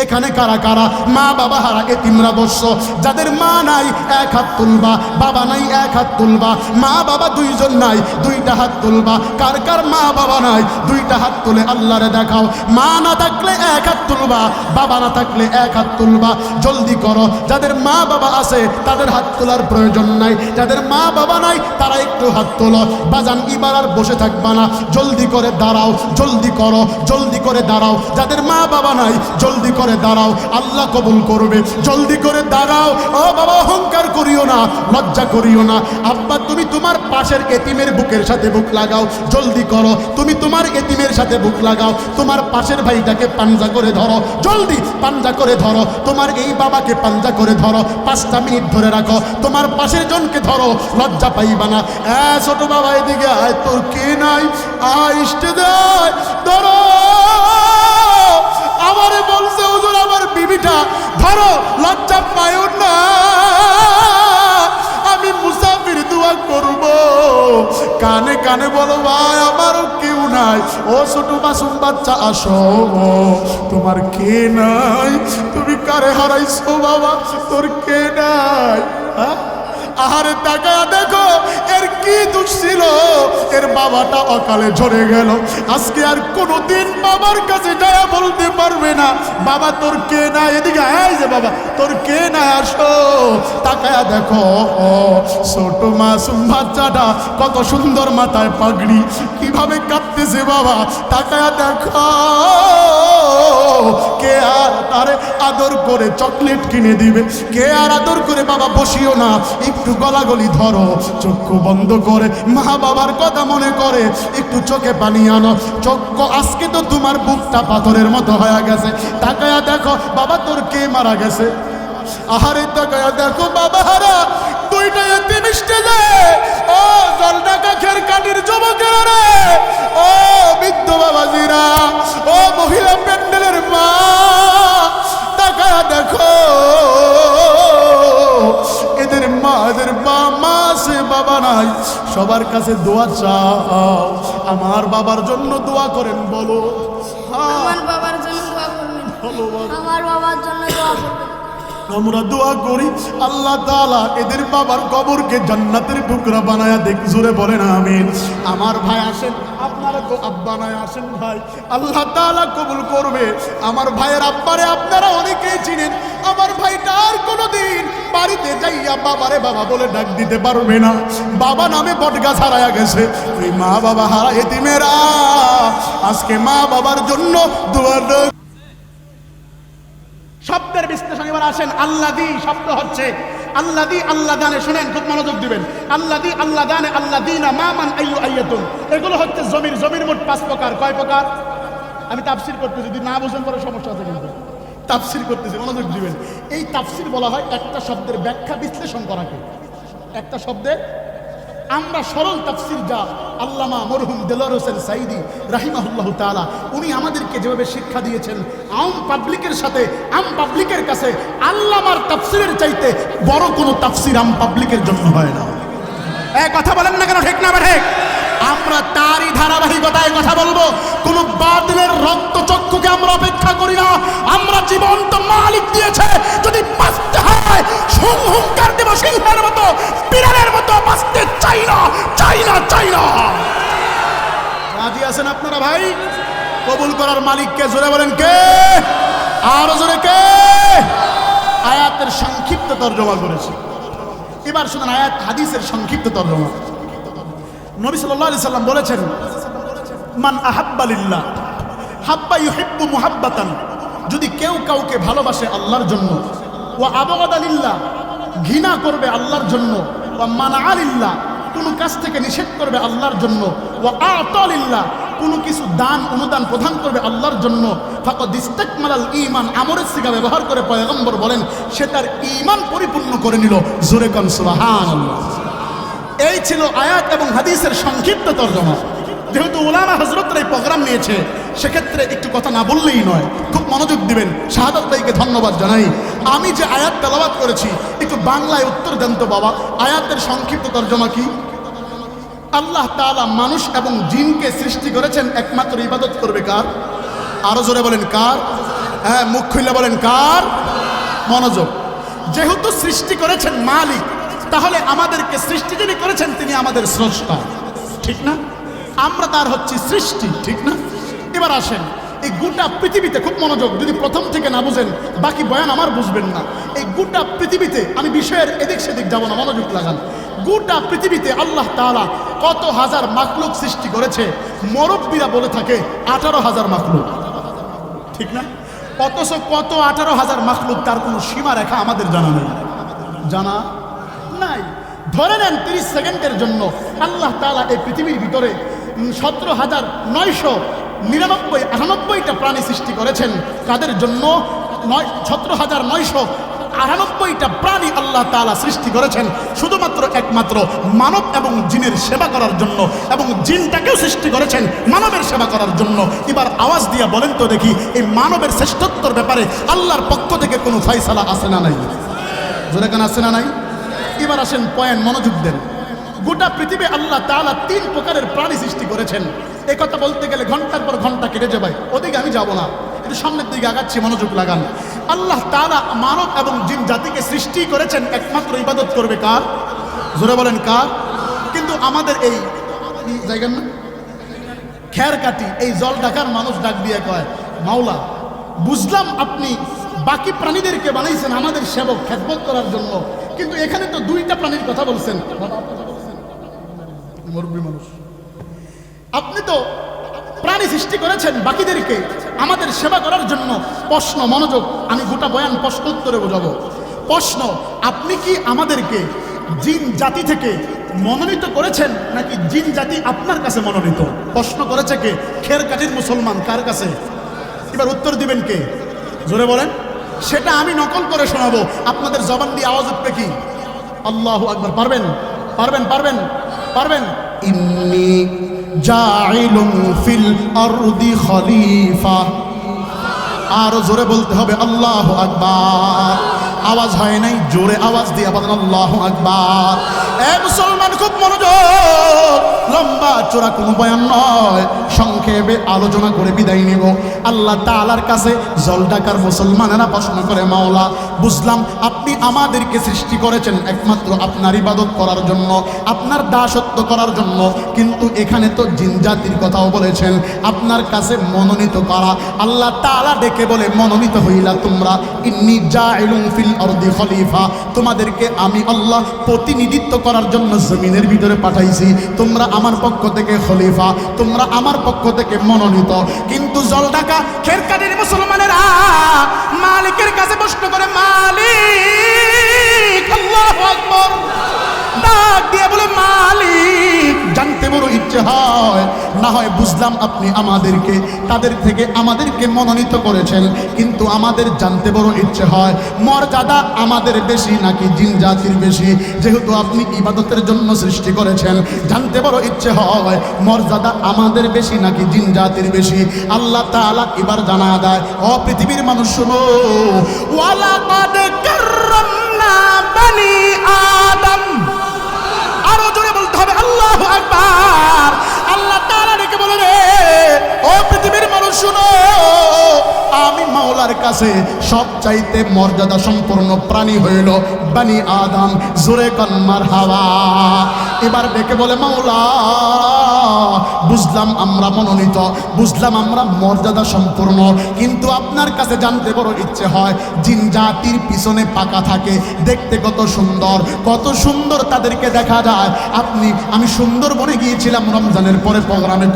এখানে কারা কারা মা বাবা হারা এতিমরা বসছো? যাদের মা নাই এক হাত তুলবা, বাবা নাই এক হাত তুলবা, মা বাবা দুইজন নাই দুইটা হাত তুলবা। কার কার মা বাবা নাই দুইটা হাত তুলে আল্লাহরে দেখাও। মা না থাকলে এক হাত তুলবা, বাবা না থাকলে এক হাত তুলবা। জলদি করো, যাদের মা বাবা আছে তাদের হাত তোলার প্রয়োজন নাই, যাদের মা বাবা নাই তারা একটু হাত তোলো। বাজান এবার আর বসে থাকবা না, জলদি করে দাঁড়াও, জলদি করো, জলদি করে দাঁড়াও। যাদের মা বাবা নাই জলদি করে দাঁড়াও, আল্লাহ কবুল করবে। জলদি করে দাঁড়াও। ও বাবা অহংকার করিও না, লজ্জা করিও না। আব্বা তুমি তোমার পাশের এতিমের বুকের সাথে বুক লাগাও, জলদি করো। তুমি তোমার এতিমের সাথে বুক লাগাও, তোমার পাশের ভাইটাকে পাঞ্জা করে ধরো, জলদি পাঞ্জা করে ধরো। তোমার এই বাবাকে পাঞ্জা করে ধরো, 5টা মিনিট ধরে রাখো। তোমার পাশের জনকে ধরো, লজ্জা পাইবা না। ছোট বাবা এদিকে আয়, তোর কে নাই আয়, ইষ্টে দেয় ধরো। আমারে বলছে হুজুর আমার বিবিটা ধরো, লজ্জা পাইও না, আমি মুসাফির দোয়া করব। কানে কানে বলো ভাই আমারও কেউ নাই। ও ছোট মাসুম বাচ্চা আসো, তোমার কে নাই? তুমি কারে হারাইছো বাবা? তোর কে নাই? আহারে তাকায়া দেখো এর কি দোষ ছিল, এর বাবাটা অকালে ঝরে গেল। আজকে আর কোনোদিন বাবার কাছে যায় বলতে পারবে না বাবা তোর কে নাই। এদিকে আয় যে বাবা তোর কে নাই, আসো। তাকায়া দেখো ছোট মাসুম বাচ্চাটা কত সুন্দর, মাথায় পাগড়ি, কিভাবে কাঁদতেছে বাবা। তাকায়া দেখো কে আর তারে আদর করে চকলেট কিনে দিবে, কে আর আদর করে বাবা বসিও না, একটু গলাগলি ধরো, চক্ষু বন্ধ করে মা বাবার কথা মনে করে একটু চোখে পানি আনো। চক্ষু আজকে তো তোমার বুকটা পাথরের মতো হয়ে গেছে। তাকায়া দেখো বাবা তোর কে মারা গেছে। আহারে তাকায়া দেখো বাবা হারা দুইটা এতিম মিশতে যায়। ও জল ঢাকা খের কাটির যুবকেরা রে, ও বৃদ্ধ বাবাজিরা, ও মহিলা প্যান্ডেলের মা, তাকায়া দেখো এদের মা, এদের মা সে বাবা নাই। সবার কাছে দোয়া চাও, আমার বাবার জন্য দোয়া করেন। বলো আমার বাবার জন্য দোয়া করবেন, আমার বাবার জন্য দোয়া করবেন। আমরা দোয়া করি আল্লাহ তাআলা এদের বাবার কবরকে জান্নাতের টুকরা বানায়া দেখ। জোরে বলেন আমিন। আমার ভাই আসেন, আপনারা তো আব্বা নাই, আসেন ভাই, আল্লাহ তাআলা কবুল করবে। আমার ভাইয়ের আব্বারে আপনারা অনেকেই চিনেন। আমার ভাইটা আর কোনোদিন বাড়িতে যাইয়া বাবারে বাবা বলে ডাক দিতে পারবে না, বাবা নামে বটগাছ হারায়া গেছে। ওই মা বাবা হারা এতিমেরা আজকে মা বাবার জন্য দোয়া। শব্দের বিশ্লেষণ এবার আসেন। আল্লাযী শব্দ হচ্ছে আল্লাযী, আল্লাহ দানে, শুনেন খুব মনোযোগ দিবেন। আল্লাযী, আল্লাহ দানে, আল্লাযীনা, মামান, আইয়ু, আইয়াতুন, এগুলো হচ্ছে জমির। জমির মোট 5 প্রকার। কয় প্রকার? আমি তাফসীর করতেছি, যদি না বুঝেন পরে সমস্যা আছে। কিন্তু তাফসীর করতেছি, মনোযোগ দিবেন। এই তাফসীর বলা হয় একটা শব্দের ব্যাখ্যা বিশ্লেষণ করাকে। একটা শব্দের আমরা সরল তাফসীর যা আল্লামা মরহুম দেলোয়ার হোসেন সাঈদী রাহিমাহুল্লাহ তাআলা উনি আমাদেরকে যেভাবে শিক্ষা দিয়েছেন, আম পাবলিকের সাথে আম পাবলিকের কাছে আল্লামার তাফসীরের চাইতে বড় কোনো তাফসীর আম পাবলিকের জন্য হয় না। এই কথা বলেন না কেন? ঠিক না ঠিক? আমরা তারই ধারাবাহিকতায় কথা বলবো। কোন বাতিলের রক্তচক্ষুকে আমরা অপেক্ষা করি না। আমরা জীবন তো মালিক দিয়েছে, যদি বাঁচতে হয় হুঙ্কার দেব সিংহের মতো, বিড়ালের মতো বাঁচতে চাই না, চাই না, চাই না। রাজি আছেন আপনারা ভাই? কবুল করার মালিককে জোরে বলেন কে? আরো জোরে কে? আয়াতের সংক্ষিপ্ত তর্জমা করেছি। এবার শুনুন আয়াত হাদিসের সংক্ষিপ্ত তর্জমা। নবী সাল্লাল্লাহু আলাইহি সাল্লাম বলেছেন, মান আহাব্বা লিল্লাহ হাব্বা ইউহিব্বু মুহাব্বাতান, যদি কেউ কাউকে ভালোবাসে আল্লাহর জন্য, ওয়া আবগাদা লিল্লাহ ঘৃণা করবে আল্লাহর জন্য, ওয়া মানআ লিল্লাহ কোনো কাজ থেকে নিষেধ করবে আল্লাহর জন্য, ওয়া আ'তা লিল্লাহ কোনো কিছু দান অনুদান প্রদান করবে আল্লাহর জন্য, ফাকাদ ইস্তাকমালাল ঈমান, আমরের সিগা ব্যবহার করে পয়গম্বর বলেন সে তার ঈমান পরিপূর্ণ করে নিল। জোরে কোন সুবহানাল্লাহ। এই ছিল আয়াত এবং হাদিসের সংক্ষিপ্ত তর্জমা। যেহেতু উলামা হযরতরা এই প্রোগ্রাম নিয়েছে, সেক্ষেত্রে একটু কথা না বললেই নয়। খুব মনোযোগ দিবেন। শাহাদাত ভাইকে ধন্যবাদ জানাই। আমি যে আয়াত তেলাওয়াত করেছি একটু বাংলায় উত্তর দেন তো বাবা, আয়াতের সংক্ষিপ্ত তর্জমা কি? আল্লাহ তাআলা মানুষ এবং জিনকে সৃষ্টি করেছেন একমাত্র ইবাদত করবে কার? আরো জোরে বলেন কার? হ্যাঁ, মুখ খুলে বলেন কার? মনোযোগ। যেহেতু সৃষ্টি করেছেন মালিক, তাহলে আমাদেরকে সৃষ্টি যিনি করেছেন তিনি আমাদের স্রষ্টা, ঠিক না? আমরা তার হচ্ছে সৃষ্টি, ঠিক না? এবার আসেন, এই গোটা পৃথিবীতে, খুব মনোযোগ, যদি প্রথম থেকে না বুঝেন বাকি বয়ান আমার বুঝবেন না। এই গোটা পৃথিবীতে, আমি বিষয়ের এদিক সেদিক যাব না, মনোযোগ লাগান। গোটা পৃথিবীতে আল্লাহ তাআলা কত হাজার মাখলুক সৃষ্টি করেছে? মুরব্বীরা বলে থাকে 18,000 মাখলুক, ঠিক না? অথচ কত 18,000 মাখলুক, তার কোনো সীমা রেখা আমাদের জানা নেই, জানা নাই। ধরে নেন 30 সেকেন্ডের জন্য আল্লাহ তাআলা এই পৃথিবীর ভিতরে 17,999টা প্রাণী সৃষ্টি করেছেন। কাদের জন্য? 17,998টা প্রাণী আল্লাহ তাআলা সৃষ্টি করেছেন শুধুমাত্র একমাত্র মানব এবং জিনের সেবা করার জন্য, এবং জিনটাকেও সৃষ্টি করেছেন মানবের সেবা করার জন্য। এবার আওয়াজ দিয়ে বলেন তো দেখি, এই মানবের শ্রেষ্ঠত্বর ব্যাপারে আল্লাহর পক্ষ থেকে কোনো ফয়সালা আছে না নাই? জোরে কেন আছে না নাই? এবার আসেন পয়েন্ট, মনোযোগ দেন। গোটা পৃথিবী আল্লাহ তাআলা 3 প্রকারের প্রাণী সৃষ্টি করেছেন। এই কথা বলতে গেলে ঘন্টার পর ঘন্টা কেটে যাবে, ওদিকে আমি যাব না, একটু সামনের দিকে আগাচ্ছি, মনোযোগ লাগান। আল্লাহ তাআলা মানব এবং জিন জাতিকে সৃষ্টি করেছেন একমাত্র ইবাদত করবে কার? জোরে বলেন কার? কিন্তু আমাদের এই জায়গার না খের কাটি, এই জল ডাকার মানুষ ডাক দিয়ে কয়, মাওলা বুঝলাম আপনি বাকি প্রাণীদেরকে বানাইছেন আমাদের সেবক খেদমত করার জন্য, কিন্তু এখানে তো 2টা প্রাণীর কথা বলছেন। মুরব্বী মানুষ, আপনি তো প্রাণী সৃষ্টি করেছেন বাকিদেরকে আমাদের সেবা করার জন্য। প্রশ্ন, মনোযোগ, আমি গোটা বয়ান প্রশ্ন উত্তরে বোঝাবো। প্রশ্ন, আপনি কি আমাদেরকে জিন জাতি থেকে মনোনীত করেছেন, নাকি জিন জাতি আপনার কাছে মনোনীত? প্রশ্ন করেছে কে? খের কাঠির মুসলমান, কার কাছে? এবার উত্তর দিবেন কে? জোরে বলেন। সেটা আমি নকল করে শোনাবো, আপনাদের জবান দিয়ে আওয়াজ উঠবে কি? আল্লাহু আকবার। পারবেন? পারবেন? পারবেন? পারবেন? ইন্নী জাইলুন ফিল আরদি খলিফা। আরো জোরে বলতে হবে আল্লাহু আকবার। আওয়াজ হয় নাই, জোরে আওয়াজ দিয়ে বলেন আল্লাহু আকবার। এ মুসলমান খুব মনোযোগ, লম্বা চোরা কোনো বয়ান নয়, সংক্ষেপে আলোচনা করে বিদায় নিব। আল্লাহ তাআলার কাছে জল ডাকার মুসলমানেরা প্রশ্ন করে, মাওলা বুঝলাম আপনি আমাদেরকে সৃষ্টি করেছেন একমাত্র আপনার ইবাদত করার জন্য, আপনার দাসত্ব করার জন্য, কিন্তু এখানে তো জিন জাতির কথাও বলেছেন আপনার কাছে মনোনীত করা। আল্লাহ তাআলা ডেকে বলে, মনোনীত হইলা তোমরা? ইন্নী জাইলুন ফিল আরদি খলিফা, তোমাদেরকে আমি আল্লাহ প্রতিনিধিত্ব করার জন্য জমিনের ভিতরে পাঠাইছি। তোমরা আমার পক্ষ থেকে খলিফা, তোমরা আমার পক্ষ থেকে মনোনীত। কিন্তু জল ঢাকা খের কাঠির মুসলমানেরা মালিকের কাছে প্রশ্ন করে, মালিক, আল্লাহু আকবার, ডাক দিয়ে বলে, মালিক জানতে বড় ইচ্ছে হয়, না হয় বুঝলাম আপনি আমাদেরকে তাদের থেকে আমাদেরকে মনোনীত করেছেন, কিন্তু আমাদের জানতে বড় ইচ্ছে হয় মর্যাদা আমাদের বেশি নাকি জিন জাতির বেশি? যেহেতু আপনি ইবাদতের জন্য সৃষ্টি করেছেন, জানতে বড় ইচ্ছে হয় মর্যাদা আমাদের বেশি নাকি জিন জাতির বেশি? আল্লাহ তাআলা এবার জানা দেয়, ও পৃথিবীর মানুষ শোনো, ওয়ালাকাদ কাররামনা বানি আদম। আরো জোরে বলতে হবে আল্লাহু আকবার। আল্লাহ তাআলা ডেকে বলে, রে ও পৃথিবীর মানুষ শুনো, আমি মাওলার কাছে সবচাইতে মর্যাদা সম্পন্ন প্রাণী হইল বানি আদম। জোরে কান মারহাবা। এবার ডেকে বলে, মাওলা বুঝলাম আমরা মনোনীত, বুঝলাম আমরা মর্যাদা সম্পূর্ণ, কিন্তু আপনার কাছে জানতে বড় ইচ্ছে হয় জিন জাতির পিছনে পাকা থাকে, দেখতে কত সুন্দর, কত সুন্দর তাদেরকে দেখা যায়। আমি সুন্দরবনে গিয়েছিলাম রমজানের পরে প্রোগ্রামে,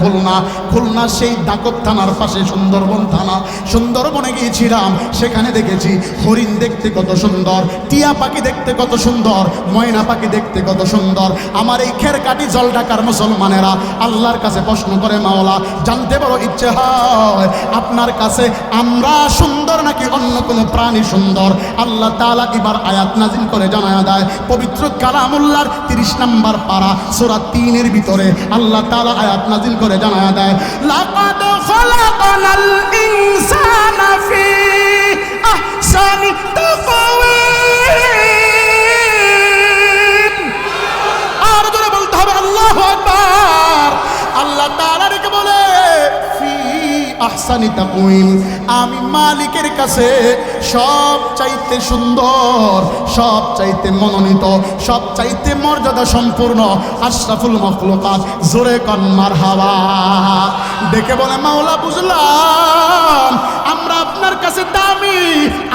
খুলনা সেই দাকব থানার পাশে সুন্দরবন থানা, সুন্দরবনে গিয়েছিলাম। সেখানে দেখেছি হরিণ দেখতে কত সুন্দর, টিয়া পাখি দেখতে কত সুন্দর, ময়না পাখি দেখতে কত সুন্দর। আমার এই খের কাটি জল ঢাকার মুসলমানেরা আল্লাহর কাছে প্রশ্ন করে, মাওলা জানতে বড় ইচ্ছে হয় আপনার কাছে আমরা সুন্দর নাকি অন্য কোনো প্রাণী সুন্দর? আল্লাহ তাআলা এবার আয়াত নাজিল করে জানায়া দেয়, পবিত্র কালামুল্লাহর 30 নম্বর পারা সূরা 3 এর ভিতরে আল্লাহ তাআলা আয়াত নাজিল করে জানায়া দেয়, লাকাদ খালাকানাল ইনসানা ফি আহসানি তাকওয়িম। আর জোরে বলতে হবে আল্লাহু আকবার। আল্লাহ তাআলা রেখে বলে, ফি আহসানি আহসানি তাকওয়িম। আমি মালিকের কাছে সব চাইতে সুন্দর, সব চাইতে মনোনীত, সব চাইতে মর্যাদা সম্পূর্ণ আশরাফুল মাখলুকাত। জোরে কন মারহাবা। ডেকে বলে মাওলা বুঝলাম আমরা আপনার কাছে দামি,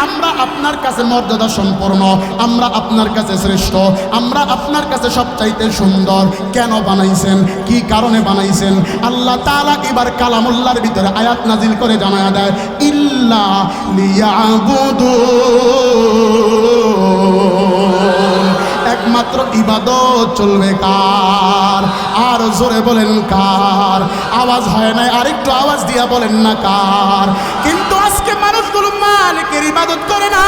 আমরা আপনার কাছে মর্যাদা সম্পূর্ণ, আমরা আপনার কাছে শ্রেষ্ঠ, আমরা আপনার কাছে সব চাইতে সুন্দর। কেন বানাইছেন, কি কারণে বানাইছেন? আল্লাহ তাআলা এবার কালামুল্লাহর ভিতরে আয়াত নাজিল করে জানায়া দেয়, ইল্লা লিয়াবুদু, একমাত্র ইবাদত চলবে কার? আর জোরে বলেন কার? আওয়াজ হয় নাই, আরেকটু আওয়াজ দিয়া বলেন না কার? কিন্তু আজকে মানুষগুলো মালিকের ইবাদত করে না,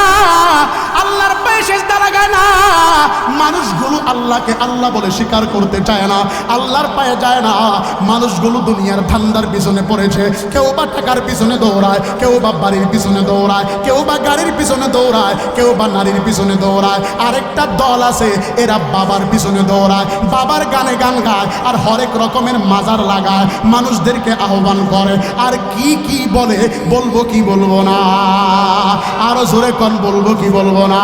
আল্লাহর পায়ে সিজদা লাগায় না, মানুষগুলো আল্লাহকে আল্লাহ বলে স্বীকার করতে চায় না, আল্লাহর পায়ে যায় না। মানুষগুলো দুনিয়ার ধান্দার পিছনে পড়েছে। কেউ বা টাকার পিছনে দৌড়ায়, কেউ বা বাড়ির পিছনে দৌড়ায়, কেউ বা গাড়ির পিছনে দৌড়ায়, কেউ বা নারীর পিছনে দৌড়ায়। আরেকটা দল আছে এরা বাবার পিছনে দৌড়ায়, বাবার গানে গান গায়, আর হরেক রকমের মাজার লাগায়, মানুষদেরকে আহ্বান করে। আর কি কি বলে, বলবো কি বলবো না? আরো জোরে কোন বলবো কি বলবো না?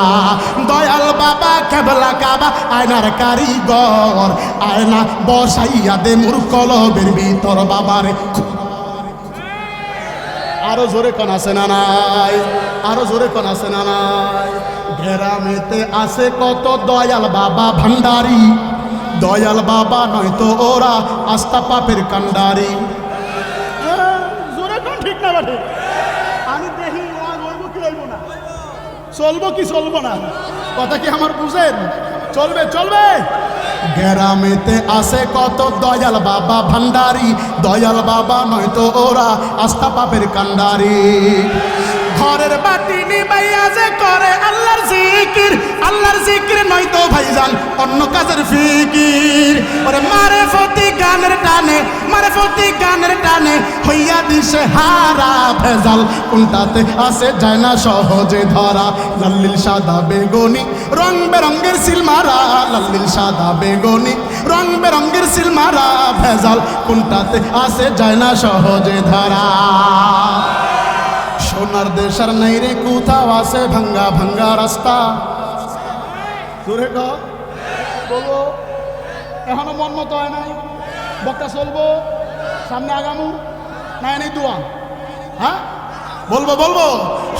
দয়াল বাবা কেবলা কাবা আয়নার কারিগর, আয়না বসাইয়া দে মোর কলবের ভিতর বাবারে। আরো জোরে কোন আছে না নাই? আরো জোরে কোন আছে না নাই? গ্রামেতে আছে কত দয়াল বাবা ভান্ডারি, দয়াল বাবা নয়তো ওরা আস্থা পাপের কান্ডারি। জোরে কোন ঠিক না বাটে? আমি দেখি রইব কি রইব না, চলবো কি চলবো না, কথা কি আমার বুঝেন? চলবে চলবে। গ্রামেতে আছে কত দয়াল বাবা ভান্ডারি, দয়াল বাবা নয়তো ওরা আস্থা পাপের কান্ডারি। ঘরের বাতি নিবাইয়া যে করে আল্লাহর জিকির, আল্লাহর জিকির নয়তো ভাইজান অন্য কাজের ফিকির। ওরে মারে ফতি গানের টানে, মারে ফতি গানের টানে হইয়া দিছে হারা ভেজাল। কোনটাতে আছে যায় না সহজে ধরা, লাল্লিল সাদা বেগুনি রং বেরঙ্গের সিলমারা, লাল্লিল সাদা বেগুনি রং বেরঙ্গের সিলমারা ভেজাল। কোনটাতে আছে যায় না সহজে ধরা। সোনার দেশের নাই রে কোথাও আছে ভাঙ্গা ভাঙ্গা রাস্তা। জোরে কর, বলবো এখনো মন মতো হয় নাই, বক্তা চলবো, সামনে আগামু নাই নাই দোয়া। হ্যাঁ বলবো বলবো।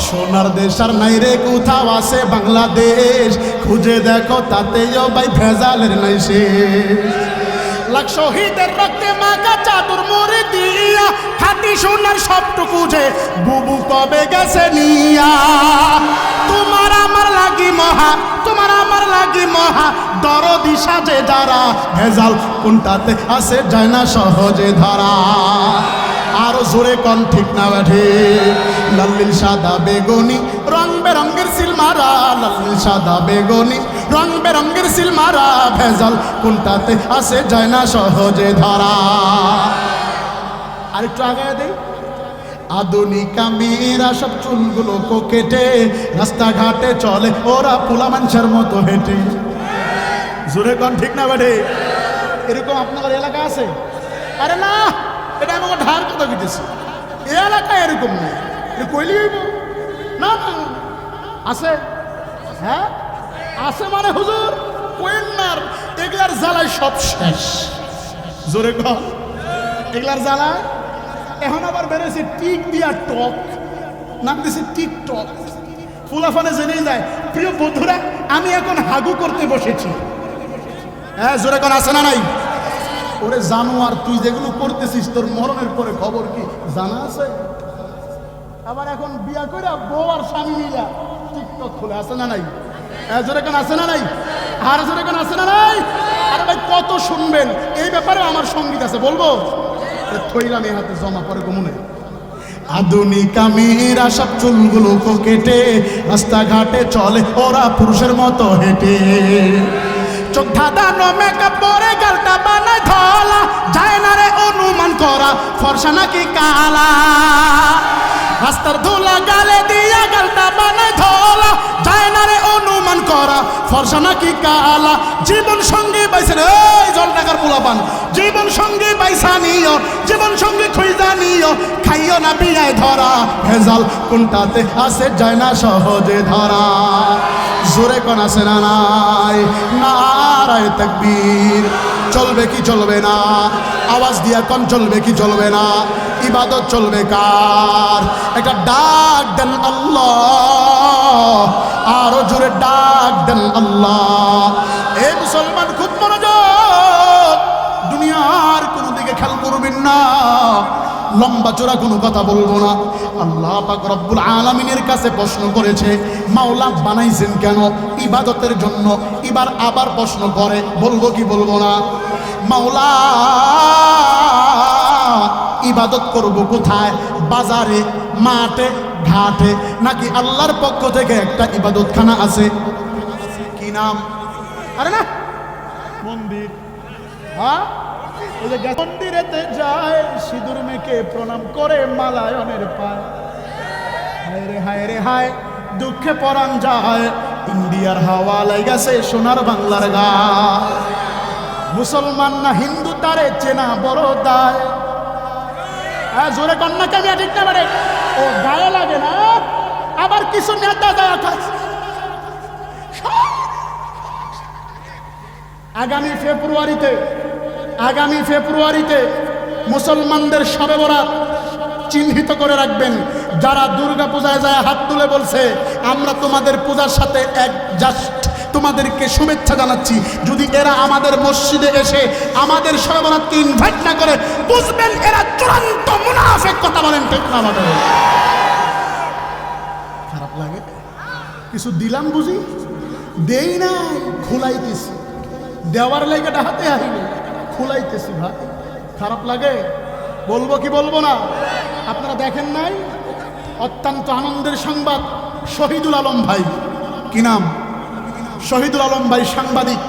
সোনার দেশের নাই রে কোথাও আছে বাংলাদেশ, খুঁজে দেখো তাতেও ভাই ভেজালের নাই শেষ। লাখ শহীদের রক্তে মাখা চাদর মোরে দিয়া, খাঁটি সোনার সবটুকু যে বুবু কবে গেছে নিয়া। তোমার আমার লাগি মহা, তোমার আমার লাগি মহা দরদি সাজে যারা, ভেজাল কোনটাতে আছে যায় না সহজে ধরা। আরো জোরে কন ঠিক না বেঠে? লাল্লিল সাদা বেগুনি রং বেরঙ্গের সিলমারা, লাল্লিল সাদা বেগুনি রং বেরঙ্গের সিলমারা ভেজাল কোনটাতে আছে যায় না সহজে ধরা। আরেকটু আগায় দেই। আধুনিকা মেয়েরা সব চুলগুলো কেটে রাস্তাঘাটে চলে ওরা পোলা মানুষের মতো হেঁটে। জোরে কন ঠিক না বেঠে? এরকম আপনাদের এলাকা আছে? আরে না, এটা আমাকে ঢার কথা দিতেছে। এই এলাকায় এরকম নেই, কইলি হইব না? আছে, হ্যাঁ আছে মানে হুজুর কোয়েন্নার এগুলার জ্বালায় সব শেষ। জোরে কন এগুলার জ্বালায়। এখন আবার বেড়েছে টিক দিয়া টক, নাম দিয়েছে টিকটক। ফুলাফানে জেনে যায়। প্রিয় বন্ধুরা, আমি এখন হাগু করতে বসেছি। হ্যাঁ জোরে কন আছে না নাই? ওরে জানোয়ার, তুই যেগুলো করতেছিস তোর মরণের পরে খবর কি জানা আছে? আবার এখন বিয়া করে বউ আর স্বামী মিলা টিকটক খুলে, আছে না নাই? জোরে কোন আছে না নাই? আর জোরে কোন আছে না নাই? আরে ভাই কত শুনবেন, এই ব্যাপারে আমার সঙ্গীত আছে, বলবো? থইলাম এই হাতে জমা পরে কমনে। আধুনিকা মেয়েরা সব চুলগুলো কেটে রাস্তাঘাটে চলে ওরা পুরুষের মতো হেঁটে। চোখ ধাঁধানো মেকআপ পরে গালটা বানায় ধলা, যায় না রে অনুমান করা ফর্সা নাকি কালা। রাস্তার ধুলা গালে দিয়া গালটা বানায় ধলা, যায় না রে অনুমান করা ফর্সা নাকি কালা। জীবন সঙ্গী বাইছে রে জল টাকার পোলাপান, জীবন সঙ্গী বাইসা নিও, জীবন সঙ্গী খুঁজা নিও, খাইও না পিয়ায় ধরা, ভেজাল কোনটাতে আছে যায় না সহজে ধরা। জোরে কোন আছে না নাই? নারায়ে তাকবীর। চলবে কি চলবে না? আওয়াজ দিয়া কোন চলবে কি চলবে না? ইবাদত চলবে কার? একটা ডাক দেন আল্লাহ, আরো জোরে ডাক দেন আল্লাহ। এ মুসলমান খুব মনোযোগ, দুনিয়ার কোনো দিকে খেয়াল করবেন না, লম্বা চোরা কোনো কথা বলবো না। আল্লাহ পাক রব্বুল আলামিনের কাছে প্রশ্ন করেছে, মাওলা বানাইছেন কেন? ইবাদতের জন্য। এবার আবার প্রশ্ন করে, বলবো কি বলবো না? মাওলা ইবাদত করব কোথায়? বাজারে, মাঠে, ঘাটে, নাকি আল্লাহর পক্ষ থেকে একটা ইবাদতখানা আছে? কি নাম? আরে না, মন্দির। হ্যাঁ, ওই যে মন্দিরেতে যায়, সিঁদুর মেখে প্রণাম করে মালায়নের পায়। হায় রে হায় রে হায়, দুঃখে পরাণ যায়, ইন্ডিয়ার হাওয়া লাইগাছে সোনার বাংলার গা। মুসলমান না হিন্দু তারে চেনা বড় দায়। জোরে কন্যা কামিয়া ঠিক না মানে? ও গায়ে লাগে না। আবার কিছু নেতা যায় আগামী ফেব্রুয়ারিতে মুসলমানদের শবে বরাত চিহ্নিত করে রাখবেন। যারা দুর্গা পূজায় যায় হাত তুলে বলছে আমরা তোমাদের পূজার সাথে জাস্ট তোমাদেরকে শুভেচ্ছা জানাচ্ছি, যদি এরা আমাদের মসজিদে এসে আমাদের শবে বরাতকে ইনভাইট না করে, বুঝবেন এরা চূড়ান্ত মুনাফিক। কথা বলেন ঠিক না? আমাদের খারাপ লাগে? কিছু দিলাম বুঝি? দেই নাই, খোলাইতেছি। দেওয়ার লাগে ডাহাতে আহিলে খোলাইতেছি। ভাই খারাপ লাগে? বলবো কি বলবো না? আপনারা দেখেন নাই অত্যন্ত আনন্দের সংবাদ, শহীদুল আলম ভাই, কি নাম? শহীদুল আলম ভাই সাংবাদিক,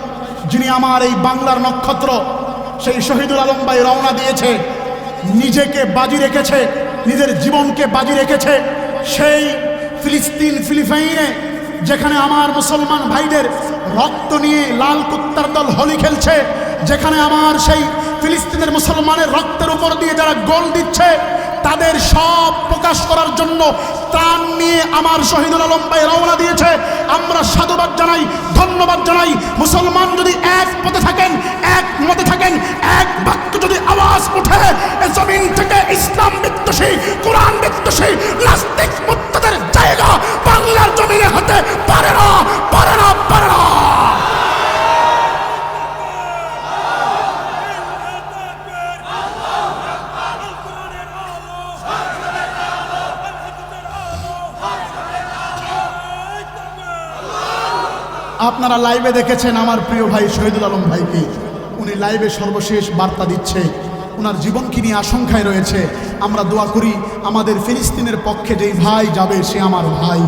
যিনি আমার এই বাংলার নক্ষত্র, সেই শহীদুল আলম ভাই রওনা দিয়েছে, নিজেকে বাজি রেখেছে, নিজের জীবনকে বাজি রেখেছে সেই ফিলিস্তিনে, যেখানে আমার মুসলমান ভাইদের রক্ত নিয়ে লাল কুত্তার দল হোলি খেলছে, যেখানে আমার সেই ফিলিস্তিনের মুসলমানের রক্তের উপর দিয়ে যারা গোল দিচ্ছে, তাদের সব প্রকাশ করার জন্য ত্রাণ নিয়ে আমার শহীদুল আলম ভাই রওনা দিয়েছে। আমরা সাধুবাদ জানাই, ধন্যবাদ জানাই। মুসলমান যদি এক পথে থাকেন, এক মতে থাকেন, এক বাক্য যদি আওয়াজ উঠে এ জমিন থেকে, ইসলাম বিদ্বেষী, কোরআন বিদ্বেষী, নাস্তিক মুক্তদের জায়গা বাংলার জমিনে হতে পারে না, পারে না, পারে না। আপনারা লাইভে দেখেছেন আমার প্রিয় ভাই শহীদুল আলম ভাইকে, উনি লাইভে সর্বশেষ বার্তা দিচ্ছে, ওনার জীবন কি নিয়ে আশঙ্কায় রয়েছে। আমরা দোয়া করি আমাদের ফিলিস্তিনের পক্ষে যেই ভাই যাবে সে আমার ভাই,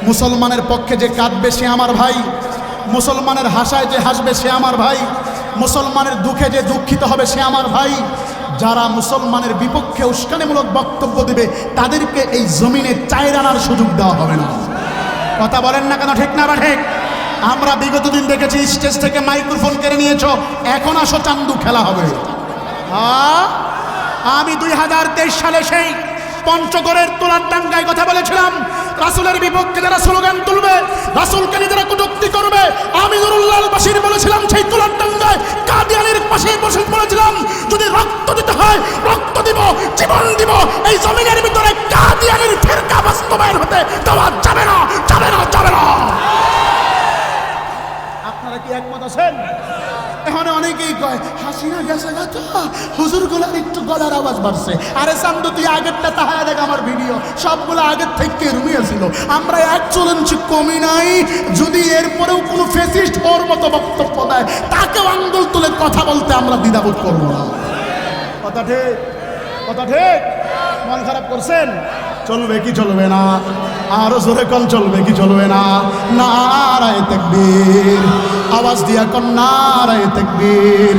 মুসলমানের পক্ষে যে কাঁদবে সে আমার ভাই, মুসলমানের হাসায় যে হাসবে সে আমার ভাই, মুসলমানের দুঃখে যে দুঃখিত হবে সে আমার ভাই। যারা মুসলমানের বিপক্ষে উস্কানিমূলক বক্তব্য দেবে তাদেরকে এই জমিনে চায়ের আনার সুযোগ দেওয়া হবে না। কথা বলেন না কেন? ঠিক না বা ঠিক? আমরা বিগত দিন দেখেছি স্টেজ থেকে মাইক্রোফোন কেড়ে নিয়েছ, এখন আসো চান্দু খেলা হবে। আমি 2023 সালে সেই পঞ্চগড়ের তোলার ডাঙ্গায় কথা বলেছিলাম, রাসূলের বিপক্ষে যারা স্লোগান তুলবে, রাসূলকে নিয়ে যারা কটূক্তি করবে, আমি নুরুল্লাহ বাসীর বলেছিলাম সেই তোলার ডাঙ্গায় কাদিয়ানীর পাশে বসে বলেছিলাম, যদি রক্ত দিতে হয় রক্ত দিব, জীবন দিব, এই জমিনের ভিতরে কাদিয়ানীর ফিরকা বাস্তবায়ন হতে দেওয়া যাবে না, যাবে না, যাবে না। আপনারা কি একমত আছেন? এখন অনেকেই কয় হাসিনা গেছে গেছে, হুজুর গুলার একটু গলার আওয়াজ বাড়ছে। আরে চান্দু তুই আগেরটা তাহায় দেখ, আমার ভিডিও সবগুলো আগের থেকে রুমিয়েছিল, আমরা 1 ইঞ্চি কমি নাই। যদি এরপরেও কোনো ফেসিস্ট ওর মতো বক্তব্য দেয়, তাকেও আঙ্গুল তুলে কথা বলতে আমরা দ্বিধাবোধ করবো না। কথা ঠিক? কথা ঠিক? মন খারাপ করছেন? চলবে কি চলবে না? আরো জোরে কোন চলবে কি চলবে না? নারায়ে তাকবীর। আওয়াজ দিয়া কোন নারায়ে তাকবীর।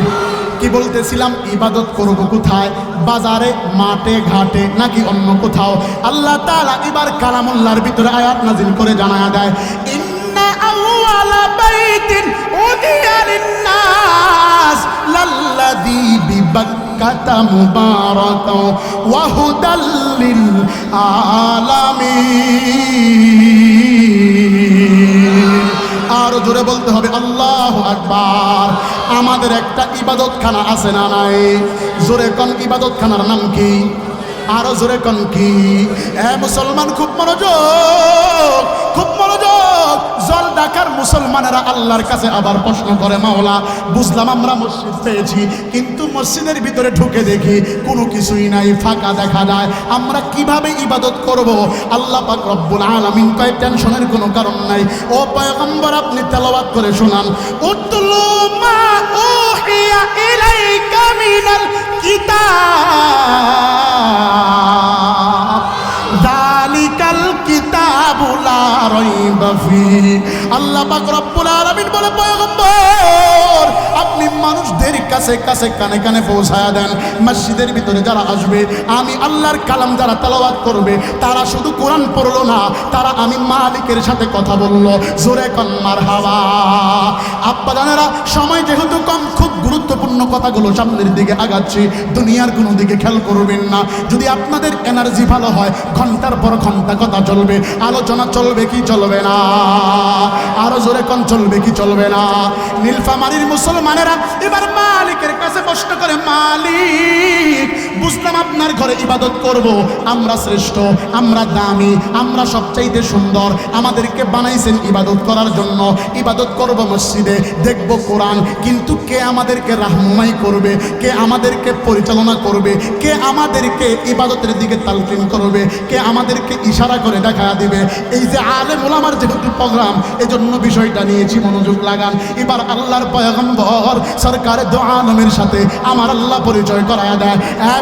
কি বলতেছিলাম? ইবাদত করব কোথায়? বাজারে, মাঠে, ঘাটে, নাকি অন্য কোথাও? আল্লাহ তাআলা এবার কালামুল্লাহর ভিতরে আয়াত নাজিল করে জানায়া দেয়, ইন্না আউয়ালা বাইতিন উদিয়া লিন-নাস লাল্লাযী বিবাক্কা মাক্কাতা মুবারাকাও ওয়া হুদাল লিল আলামিন। আরো জোরে বলতে হবে আল্লাহু আকবার। আমাদের একটা ইবাদতখানা আছে না নাই? জোরে কোন ইবাদতখানার নাম কি? আরো জোরে কোন কি? মুসলমান খুব মনোযোগ, খুব মনোযোগ। জল ডাকার মুসলমানেরা আল্লাহর কাছে আবার প্রশ্ন করে, মাওলা বুঝলাম আমরা মসজিদ পেয়েছি, কিন্তু মসজিদের ভিতরে ঢুকে দেখি কোনো কিছুই নাই, ফাঁকা দেখা যায়, আমরা কিভাবে ইবাদত করব? আল্লাহ পাক রব্বুল আলামিন কয় টেনশনের কোনো কারণ নাই। ও পয়গম্বর আপনি তেলাওয়াত করে শোনান, উতলু মা উহিয়া ইলাইকা মিনাল কিতাব যালিকাল কিতাবু লা রাইবা ফিহি। আল্লাহ পাক রব্বুল আলামিন বলে, পয়গম্বর আপনি মানুষদের কাছে কাছে কানে কানে পৌঁছায়া দেন, মসজিদের ভিতরে যারা আসবে, আমি আল্লাহর কালাম যারা তেলাওয়াত করবে, তারা শুধু কোরআন পড়লো না, তারা আমি মালিকের সাথে কথা বললো। জোরে কোন মারহাবা। আব্বা জানেরা, সময় যেহেতু কম, খুব গুরুত্বপূর্ণ কথাগুলো সামনের দিকে আগাচ্ছি, দুনিয়ার কোনো দিকে খেয়াল করবেন না। যদি আপনাদের এনার্জি ভালো হয়, ঘন্টার পর ঘন্টা কথা চলবে, আলোচনা চলবে কি চলবে না? আরো জোরে কোন চলবে কি চলবে না? নীলফামারীর মুসলমানেরা এবার মালিকের কাছে প্রশ্ন করে, মালিক বুঝলাম আপনার ঘরে ইবাদত করব, আমরা শ্রেষ্ঠ, আমরা দামি, আমরা সবচাইতে সুন্দর, আমাদেরকে বানাইছেন ইবাদত করার জন্য, ইবাদত করব মসজিদে, দেখব কোরআন, কিন্তু কে আমাদেরকে রাহনুমাই করবে? কে আমাদেরকে পরিচালনা করবে? কে আমাদেরকে ইবাদতের দিকে তালকিন করবে? কে আমাদেরকে ইশারা করে দেখা দিবে? এই যে আলেম ওলামার যেহেতু প্রোগ্রাম, এজন্য বিষয়টা নিয়েছি, মনোযোগ লাগান। এবার আল্লাহর পয়গম্বর সরকারে দো আলমের সাথে আমার আল্লাহ পরিচয় করায়া দেয়।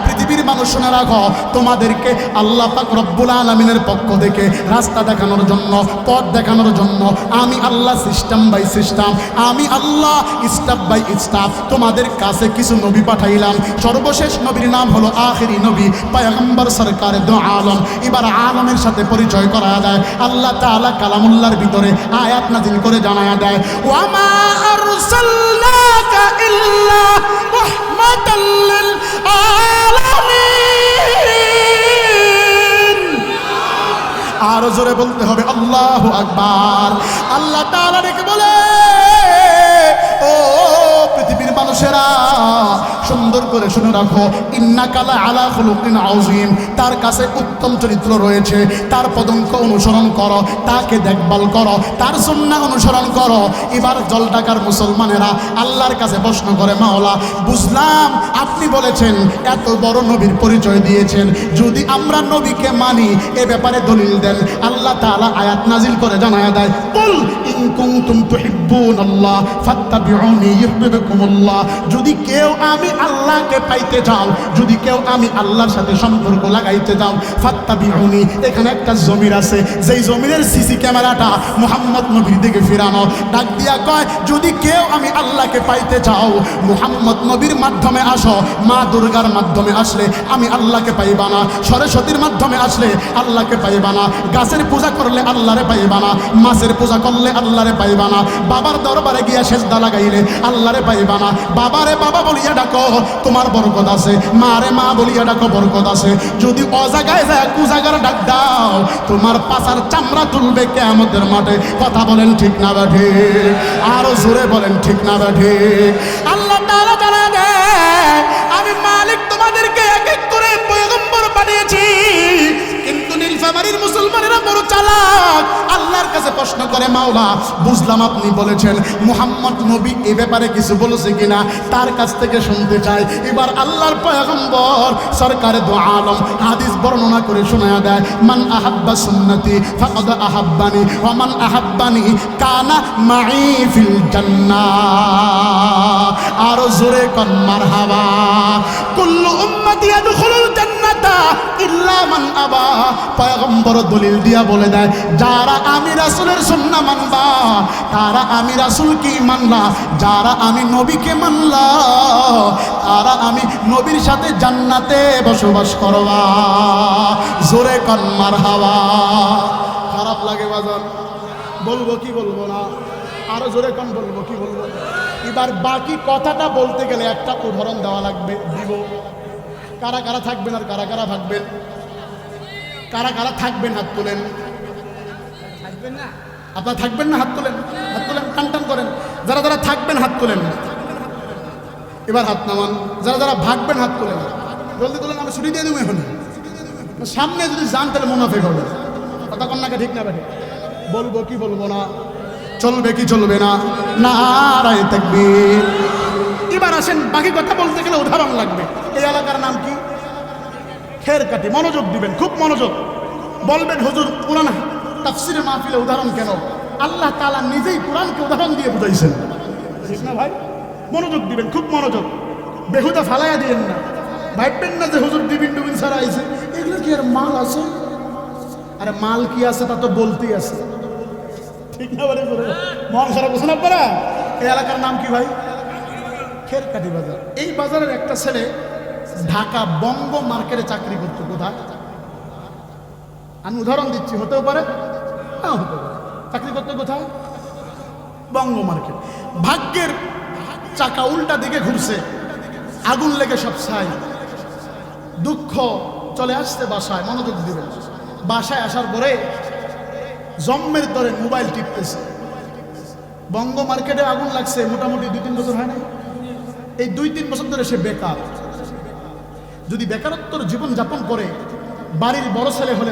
পৃথিবীর মানুষ শুনে রাখো, তোমাদেরকে আল্লাহ পাক রব্বুল আলামিনের পক্ষ থেকে রাস্তা দেখানোর জন্য, পথ দেখানোর জন্য আমি আল্লাহ সিস্টেম বাই সিস্টেম, আমি আল্লাহ স্টাফ বাই স্টাফ তোমাদের কাছে কিছু নবী পাঠাইলাম। সর্বশেষ নবীর নাম হলো আখিরি নবী পয়গম্বর সরকারে দো আলম। এবার আলমের সাথে পরিচয় করা দেয়। আল্লাহ তাআলা কালামুল্লাহর ভিতরে আয়াত নাযিল করে জানায়া দেয়, ওয়া মা আরসালনাকা ইল্লা রাহমাতাল লিল আলামিন। আরো জোরে বলতে হবে আল্লাহু আকবার। আল্লাহ তাআলা ডেকে বলে, ও পৃথিবীর মানুষেরা সুন্দর করে শুনে রাখো, ইন্নাকা লা আলা খুলুকিন আযীম, তার কাছে উত্তম চরিত্র রয়েছে, তার পদঙ্ক অনুসরণ করো, তাকে দেখভাল করো, তার সুন্নাহ অনুসরণ করো। এবার জল ঢাকার মুসলমানেরা আল্লাহর কাছে প্রশ্ন করে, মাওলা বুঝলাম আপনি বলেছেন, এত বড় নবীর পরিচয় দিয়েছেন, যদি আমরা নবীকে মানি এ ব্যাপারে দলিল দেন। আল্লাহ তাআলা আয়াত নাজিল করে জানায়া দেয়, কুল ইন কুনতুম তুহিব্বুনাল্লাহ ফাত্তাবিউনি ইউহিব্বুকুমুল্লাহ। যদি কেউ আমি আল্লাহকে পাইতে চাও, যদি কেউ আমি আল্লাহর সাথে সম্পর্ক লাগাইতে চাও, ফাত্তাবিউনি, এখানে একটা জমির আছে, যেই জমিনের সিসি ক্যামেরাটা মুহাম্মদ নবীর দিকে ফিরানো, ডাক দিয়া কয়, যদি কেউ আমি আল্লাহকে পাইতে চাও, মুহাম্মদ নবীর মাধ্যমে আসো। মা দুর্গার মাধ্যমে আসলে আমি আল্লাহকে পাইবা না, সরস্বতীর মাধ্যমে আসলে আল্লাহকে পাইবা না, গাছের পূজা করলে আল্লাহরে পাইবা না, মাছের পূজা করলে আল্লাহরে পাইবা না, বাবার দরবারে গিয়া সেজদা লাগাইলে আল্লাহরে পাইবা না। বাবারে বাবা বলিয়া ডাকো, তোমার বরকত আছে, মারে মা বলিয়া ডাকো, বরকত আছে। যদি অজাগায় যায় কুজাগার ডাক দাও, তোমার পাছার চামড়া তুলবে কিয়ামতের মাঠে। কথা বলেন ঠিক না বেঠে? আরো জোরে বলেন ঠিক না বেঠে? আল্লাহ তাআলা জানা দেয়, আমি মালিক তোমাদেরকে এক এক করে পয়গম্বর পাঠিয়েছি, কিন্তু নীলফামারীর মুসলমানেরা বড় চালাক। আল্লাহর কাছে প্রশ্ন করে, মাওলা বুঝলাম আপনি বলেছেন, মুহাম্মদ নবী এ ব্যাপারে কিছু বলেছে কিনা তার কাছ থেকে শুনতে চাই। এবার আল্লাহর পয়গম্বর সরকারে দো আলম হাদিস বর্ণনা করে শোনায়া দেয়, মান আহাব্বা সুন্নতি ফাকাদ আহাব্বানি ওয়া মান আহাব্বানি কানা মাই ফিল জান্নাহ। আরো জোরে কোন মারহাবা। কুল্লু উম্মতি ইয়াদখুলুল জান্নাতা ইল্লা মান আবা। পয়গম্বর দলিল দিয়া বলে দেয়, যারা আমি রাসূলের সুন্নাহ মানবা, তারা আমি রাসূলকে মানলা, যারা আমি নবীকে মানলা, তারা আমি নবীর সাথে জান্নাতে বসবাস করবা। জোরে কোন মারহাবা। খারাপ লাগে বাজার? বলবো কি বলবো না? আরো জোরে কোন বলবো, কি বলবো? এবার বাকি কথাটা বলতে গেলে একটা উদাহরণ দেওয়া লাগবে, দিব। কারা কারা থাকবেন আর কারা কারা থাকবেন? কারা কারা থাকবেন হাত তোলেন। আপনারা থাকবেন না? হাত তোলেন, হাত তোলেন, টান টান করেন। যারা যারা থাকবেন হাত তোলেন, এবার হাত নামান। যারা যারা ভাগবেন হাত তোলেন, জলদি তোলেন, আমি ছুটি দিয়ে দেবো এখন। সামনে যদি যান তাহলে মুনাফিক হবে। কথা কন্যাকে ঠিক না বেঠে? বলবো কি বলবো না? চলবে কি চলবে না? নারায়ে তাকবীর। এবার আসেন, বাকি কথা বলতে গেলে উদাহরণ লাগবে। এই এলাকার নাম কি? খেরকাটি। মনোযোগ দিবেন, খুব মনোযোগ। বলবেন হুজুর কোরআন তাফসীরের মাহফিলে উদাহরণ কেন? আল্লাহ তাআলা নিজেই কোরআনকে উদাহরণ দিয়ে বুঝাইছেন, ঠিক না ভাই? মনোযোগ দিবেন, খুব মনোযোগ। বেহুদা ফালাইয়া দিয়েন না। ভাববেন না যে হুজুর ডিবিন ডুবিন ছাড়া আইছে, এগুলো কি আর মাল আছে? আরে মাল কি আছে তা তো বলতেই আছে, ঠিক না? বলে মন খারাপ করছেন আপনারা? এই এলাকার নাম কি ভাই? খেরকাটি বাজার। এই বাজারের একটা ছেলে ঢাকা বঙ্গ মার্কেটে চাকরি করতো। কোথায়? আমি উদাহরণ দিচ্ছি, হতেও পারে নাও হতে পারে। চাকরি করতে কোথায়? বঙ্গ মার্কেট। ভাগ্যের চাকা উল্টা দিকে ঘুরছে, আগুন লেগে সব ছাই। দুঃখ চলে আসছে বাসায়। মনোযোগ দিবেন। বাসায় আসার পরে জম্মের ধরে মোবাইল টিপতেছে। বঙ্গ মার্কেটে আগুন লাগছে মোটামুটি 2-3 বছর হয় না? এই 2-3 বছর ধরে সে বেকার। যদি বেকারত্বর জীবন যাপন করে, বাড়ির বড় ছেলে হলে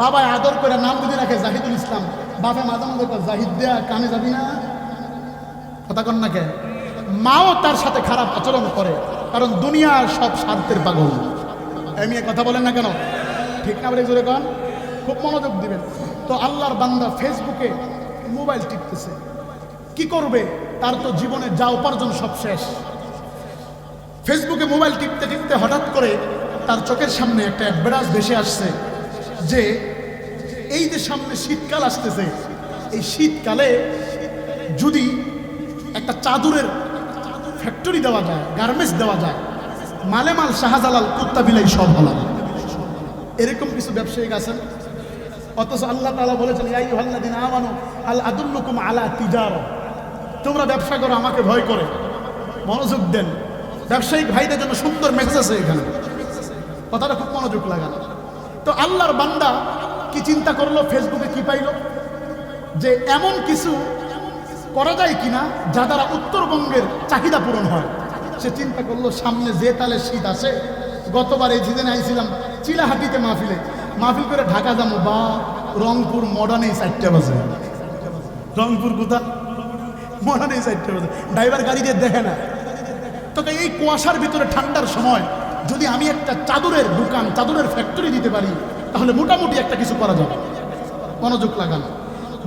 বাবা আদর করে নাম যদি রাখে জাহিদুল ইসলাম, বাপে মাঝে মাঝে জাহিদ দেয়া কানে যাবি না, কথা কন না কেন? মাও তার সাথে খারাপ আচরণ করে, কারণ দুনিয়ার সব স্বার্থের পাগল। এমনি কথা বলেন না কেন? ঠিক না? বলে জোরে কন, খুব মনোযোগ দিবেন। তো আল্লাহর বান্দা ফেসবুকে মোবাইল টিপতেছে, কি করবে? তার তো জীবনে যা উপার্জন সব শেষ। ফেসবুকে মোবাইল টিপতে টিপতে হঠাৎ করে তার চোখের সামনে একটা অ্যাডভার্টাইজ ভেসে আসছে যে এই যে সামনে শীতকাল আসতেছে, এই শীতকালে যদি একটা চাদরের ফ্যাক্টরি দেওয়া যায়, গার্মেন্টস দেওয়া যায়, মালেমাল শাহজালাল কুত্তা বিলাই সব হালাল। এরকম কিছু ব্যবসায়িক আছেন। অথচ আল্লাহ তাআলা বলেছেন, ইয়া আইয়ুহাল্লাযীনা আমানু হাল আদুল্লুকুম আলা তিজারা, তোমরা ব্যবসা করো আমাকে ভয় করে। মনোযোগ দেন, ব্যবসায়িক ভাইদের জন্য সুন্দর মেসেজ আছে এখানে, কথাটা খুব মনোযোগ লাগান। তো আল্লাহর বান্দা কি চিন্তা করলো, ফেসবুকে কি পাইল, যে এমন কিছু করা যায় কিনা যা দ্বারা উত্তরবঙ্গের চাহিদা পূরণ হয়। সে চিন্তা করলো সামনে যে তালে শীত আসে, গতবার এই সিজনে আইছিলাম চিলাহাটিতে মাহফিল করে ঢাকা যাবো, বা রংপুর মডার্নে 4টা বাজে। রংপুর কোথা? মডার্নে 4টা বাজে। ড্রাইভার গাড়ি দিয়ে দেখে না। তোকে এই কুয়াশার ভিতরে ঠান্ডার সময় যদি আমি একটা চাদরের দোকান, চাদরের ফ্যাক্টরি দিতে পারি, তাহলে মোটামুটি একটা কিছু করা যাবে। মনোযোগ লাগান।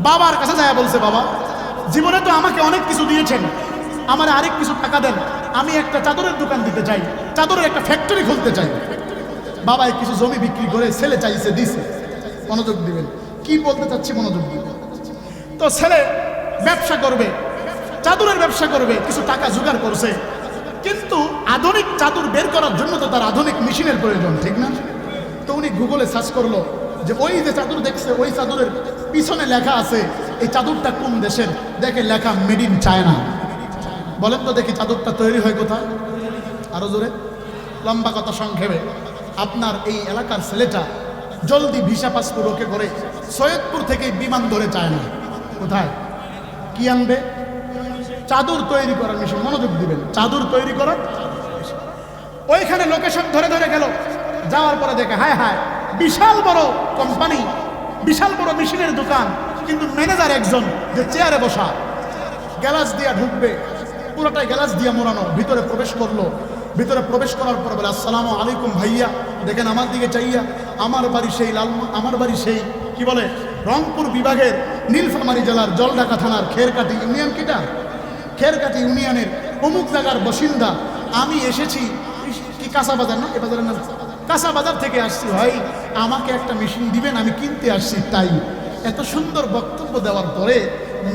বাবার কাছে যায় বলছে, বাবা জীবনে তো আমাকে অনেক কিছু দিয়েছেন, আমার আরেক কিছু টাকা দেন, আমি একটা চাদরের দোকান দিতে চাই, চাদরের একটা ফ্যাক্টরি খুলতে চাই। বাবাই কিছু জমি বিক্রি করে ছেলে চাইছে, দিছে। মনোযোগ দিবেন, কি বলতে চাচ্ছি মনোযোগ দিবেন। তো ছেলে ব্যবসা করবে, চাদরের ব্যবসা করবে, কিছু টাকা জোগাড় করছে, কিন্তু আধুনিক চাদর বের করার জন্য তো তার আধুনিক মেশিনের প্রয়োজন, ঠিক না? তো উনি গুগলে সার্চ করলো যে ওই যে চাদর দেখছে, ওই চাদরের পিছনে লেখা আছে এই চাদরটা কোন দেশের। দেখে লেখা মেড ইন চায়না। বলেন তো দেখি চাদরটা তৈরি হয় কোথায়? আরো জোরে। লম্বা কথা সংক্ষেপে, আপনার এই এলাকার ছেলেটা জলদি ভিসা পাসপোর্ট ওকে করে সৈয়দপুর থেকে বিমান ধরে চায়না। কোথায়? কি আনবে? চাদর তৈরি করার মেশিন। মনোযোগ দিবেন, চাদর তৈরি করার। ওইখানে লোকেশন ধরে ধরে গেল, যাওয়ার পরে দেখে হায় হায় বিশাল বড় কোম্পানি, বিশাল বড় মেশিনের দোকান, কিন্তু ম্যানেজার একজন যে চেয়ারে বসা, গ্যালাস দিয়া ঢুকবে, পুরোটাই গ্যালাস দিয়া মোড়ানো। ভিতরে প্রবেশ করলো, ভিতরে প্রবেশ করার পর বলে, আসসালামু আলাইকুম ভাইয়া। দেখেন আমার দিকে চাইয়া, আমার বাড়ি সেই আমার বাড়ি সেই কি বলে রংপুর বিভাগের নীলফামারী জেলার জলঢাকা থানার খেরকাটি ইউনিয়ন। কিটা? খেরকাটি ইউনিয়নের অমুক জায়গার বাসিন্দা। আমি এসেছি কি কাঁচা বাজার, না এ বাজারের নাম কাঁচা বাজার থেকে আসছি, ভাই আমাকে একটা মেশিন দিবেন, আমি কিনতে আসছি। তাই এত সুন্দর বক্তব্য দেওয়ার পরে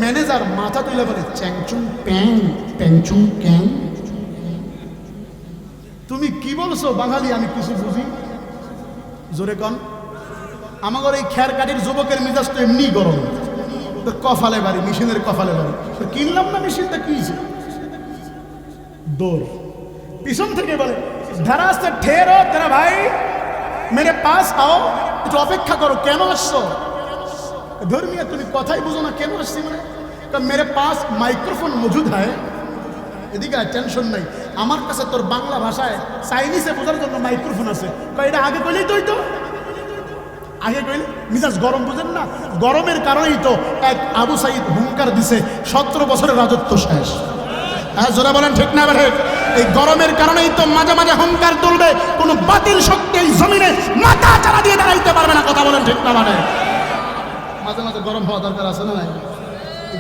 ম্যানেজার মাথা তুলে বলে, চ্যাংচুং প্যাং প্যাংচুং ক্যাং। তুমি কি বলছো বাঙালি? আমি কিছু বুঝি। জোরে কন। আমাদের এই খেরকাটির যুবকের মিজাজ তো এমনি গরম। তো কফালে বাড়ি, মেশিনের কফালে বাড়ি। তো কিনলাম না মেশিনটা, কি দৌড় পিছন থেকে বলে ধারা আসতে ঠেরো তেরা ভাই মেরে পাস আও, একটু অপেক্ষা করো। কেন আসছো? ধর্মীয় তুমি কথাই বুঝো না, কেন আসছি? মানে মেরে পাস মাইক্রোফোন মজুদ হয়, এদিকে টেনশন নাই, আমার কাছে তোর বাংলা ভাষায় চাইনিজে বোঝার জন্য মাইক্রোফোন আছে। এটা আগে কইলেই তো আগে কইলে মিজাজ গরম, বুঝেন না? গরমের কারণেই তো এক আবু সাইদ হুঙ্কার দিছে 17 বছরের রাজত্ব শেষ। হ্যাঁ, জোরে বলেন ঠিক না বেঠে? এই গরমের কারণেই তো মাঝে মাঝে হুঙ্কার তুলবে, কোন বাতিল শক্তি এই জমিনে মাথা চারা দিয়ে দাঁড়াইতে পারবে না। কথা বলেন ঠিক না? মানে মাঝে মাঝে গরম হওয়া দরকার আছে না? নাই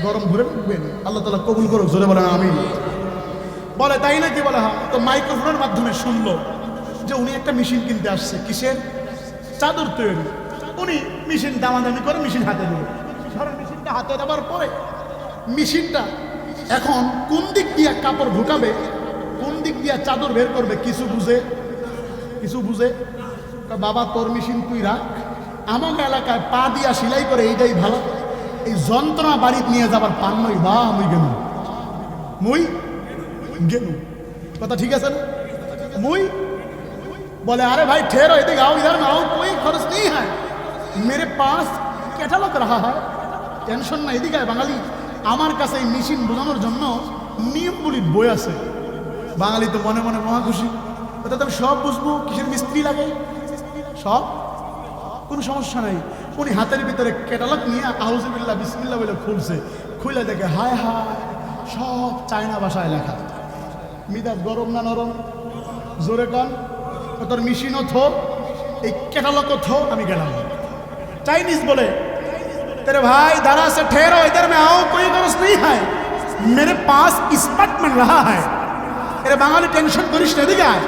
গরম ঘুরে উঠবেন, আল্লাহ তাআলা কবুল করুক। জোরে বলেন আমিন। বলে তাই নাকি? বলে হ্যাঁ। তো মাইক্রোফোনের মাধ্যমে শুনলো যে উনি একটা মেশিন কিনতে আসছে। কিসের? চাদর তৈরি। উনি মেশিন দামাদামি করে মেশিন হাতে দিল। মেশিনটা হাতে দেওয়ার পরে মেশিনটা এখন কোন দিক দিয়ে কাপড় ঢুকাবে, কোন দিক দিয়ে চাদর বের করবে কিছু বুঝে। বাবা তোর মেশিন তুই রাখ, আমার এলাকায় পা দিয়া সেলাই করে এইটাই ভালো, এই যন্ত্রণা বাড়িতে নিয়ে যাবার পান নই বা মুই গেনু। কথা ঠিক আছে না? মুই बोले अरे भाई ठहरो, इधर आओ, इधर में आओ, कोई खर्च नहीं है, मेरे पास कैटालग रहा है। টেনশন না, এদিকে বাঙালি আমার কাছে এই মেশিন বোঝানোর জন্য নিয়মগুলি বই আছে। বাঙালি তো মনে মনে মহা খুশি, অর্থাৎ আমি সব বুঝবো, কিসের মিস্ত্রি লাগে সব, কোনো সমস্যা নাই। উনি হাতের ভিতরে ক্যাটালগ নিয়ে আউযুবিল্লাহ বিসমিল্লাহ বলে খুলছে। খুলে দেখে হায় হায় সব চায়না ভাষায় লেখা। মিজাজ গরম না নরম? জোরে কন। তোর মেশিনও থো, এই ক্যাটালগও থো, আমি গেলাম। চাইনিজ বলে तेरे भाई दारा से ठहरो, इधर में आओ, कोई गरज नहीं है, मेरे पास स्पॉट मिल रहा है। এরে বাঙালি টেনশন করিস না, এদিকে আয়,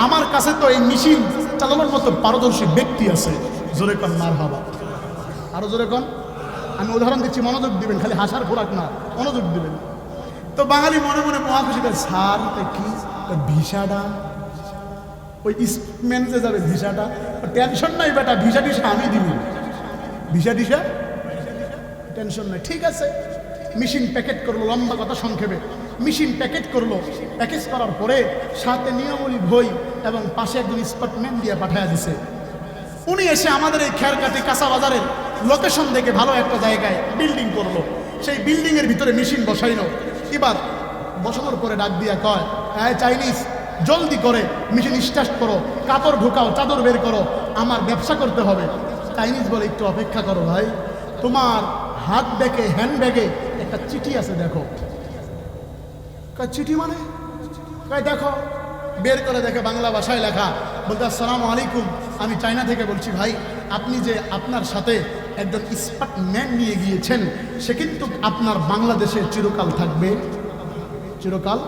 আমার কাছে তো এই মেশিন চালানোর মতো পারদর্শী ব্যক্তি আছে। জোরে কন মারহাবা, আরো জোরে কন। আমি উদাহরণ দিচ্ছি, মনোযোগ দিবেন, খালি হাসার খোরাক না, মনোযোগ দিবেন। তো বাঙালি মনে মনে মহা খুশি করে, স্যার কি ভিসাটা, ওই ম্যানেজে যাবে ভিসাটা, টেনশন নাই বেটা, ভিসা টিসা আমি দিবি, ভিসা টিসা টেনশন নাই। ঠিক আছে, মেশিন প্যাকেট করলো, লম্বা কথা সংক্ষেপে মেশিন প্যাকেট করলো। প্যাকেজ করার পরে সাথে নিয়মাবলী বই এবং পাশে একজন স্পটম্যান দিয়ে পাঠায়া দিছে। উনি এসে আমাদের এই খেরকাটি কাঁচা বাজারের লোকেশন দেখে ভালো একটা জায়গায় বিল্ডিং করলো। সেই বিল্ডিংয়ের ভিতরে মেশিন বসাইলো। এবার বসানোর পরে ডাক দিয়া কয়, হ্যাঁ চাইনিজ, জলদি করে মেশিন স্টার্ট করো, কাপড় ঢুকাও, চাদর বের করো, আমার ব্যবসা করতে হবে। চাইনিজ বলে একটু অপেক্ষা করো ভাই, তোমার হাত ব্যাগে, হ্যান্ড ব্যাগে একটা চিঠি আছে, দেখো। চিঠি মানে? দেখো। বের করে দেখে বাংলা ভাষায় লেখা। বলতে আসসালামু আলাইকুম, আমি চায়না থেকে বলছি ভাই, আপনি যে আপনার সাথে একজন স্পট ম্যান নিয়ে গিয়েছেন, সে কিন্তু আপনার বাংলাদেশে চিরকাল থাকবে? চিরকাল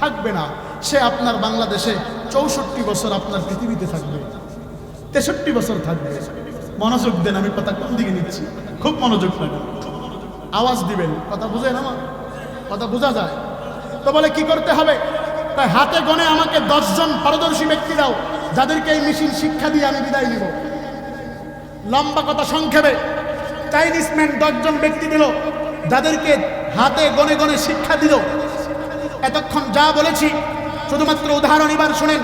থাকবে না, সে আপনার বাংলাদেশে 64 বছর আপনার পৃথিবীতে থাকবে, 63 বছর থাকবে। মনোযোগ দেন, আমি কথা কোন দিকে নিচ্ছি, খুব মনোযোগ লাগে, আওয়াজ দিবেন, কথা বুঝেন আমার, কথা বোঝা যায় তো। বলে কি করতে হবে? তাই হাতে গনে আমাকে 10 জন পারদর্শী ব্যক্তি দাও, যাদেরকে এই মেশিন শিক্ষা দিয়ে আমি বিদায় নিব। লম্বা কথা সংক্ষেপে চাইনিজ ম্যান 10 জন ব্যক্তি দিল, যাদেরকে হাতে গনে গনে শিক্ষা দিল। এতক্ষণ যা বলেছি শুধুমাত্র উদাহরণ, এবার শুনেন।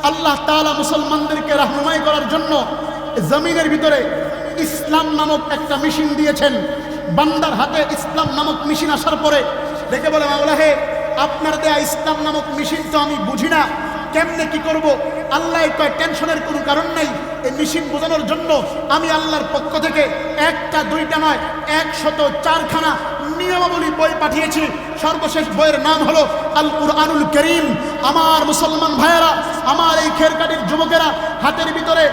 আল্লাহ তাআলা মুসলমানদেরকে রাহনুমাই করার জন্য জমিনের ভিতরে ইসলাম নামক একটা মেশিন দিয়েছেন। বান্দার হাতে ইসলাম নামক মেশিন আসার পরে দেখে বলে, মাওলা হে, আপনার দেয়া ইসলাম নামক মেশিন তো আমি বুঝি না, কেমনে কি করব? আল্লাহ কয়, টেনশনের কোনো কারণ নেই, এই মেশিন বোঝানোর জন্য আমি আল্লাহর পক্ষ থেকে একটা দুইটা নয় 104খানা নিয়মাবলী বই পাঠিয়েছি। সর্বশেষ বইয়ের নাম হলো আল কুরআনুল কারীম। আমার মুসলমান ভাইয়েরা, আমার এই খেরকাটির যুবকেরা, হাতের ভিতরে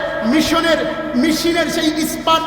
মেশিনের সেই স্পাট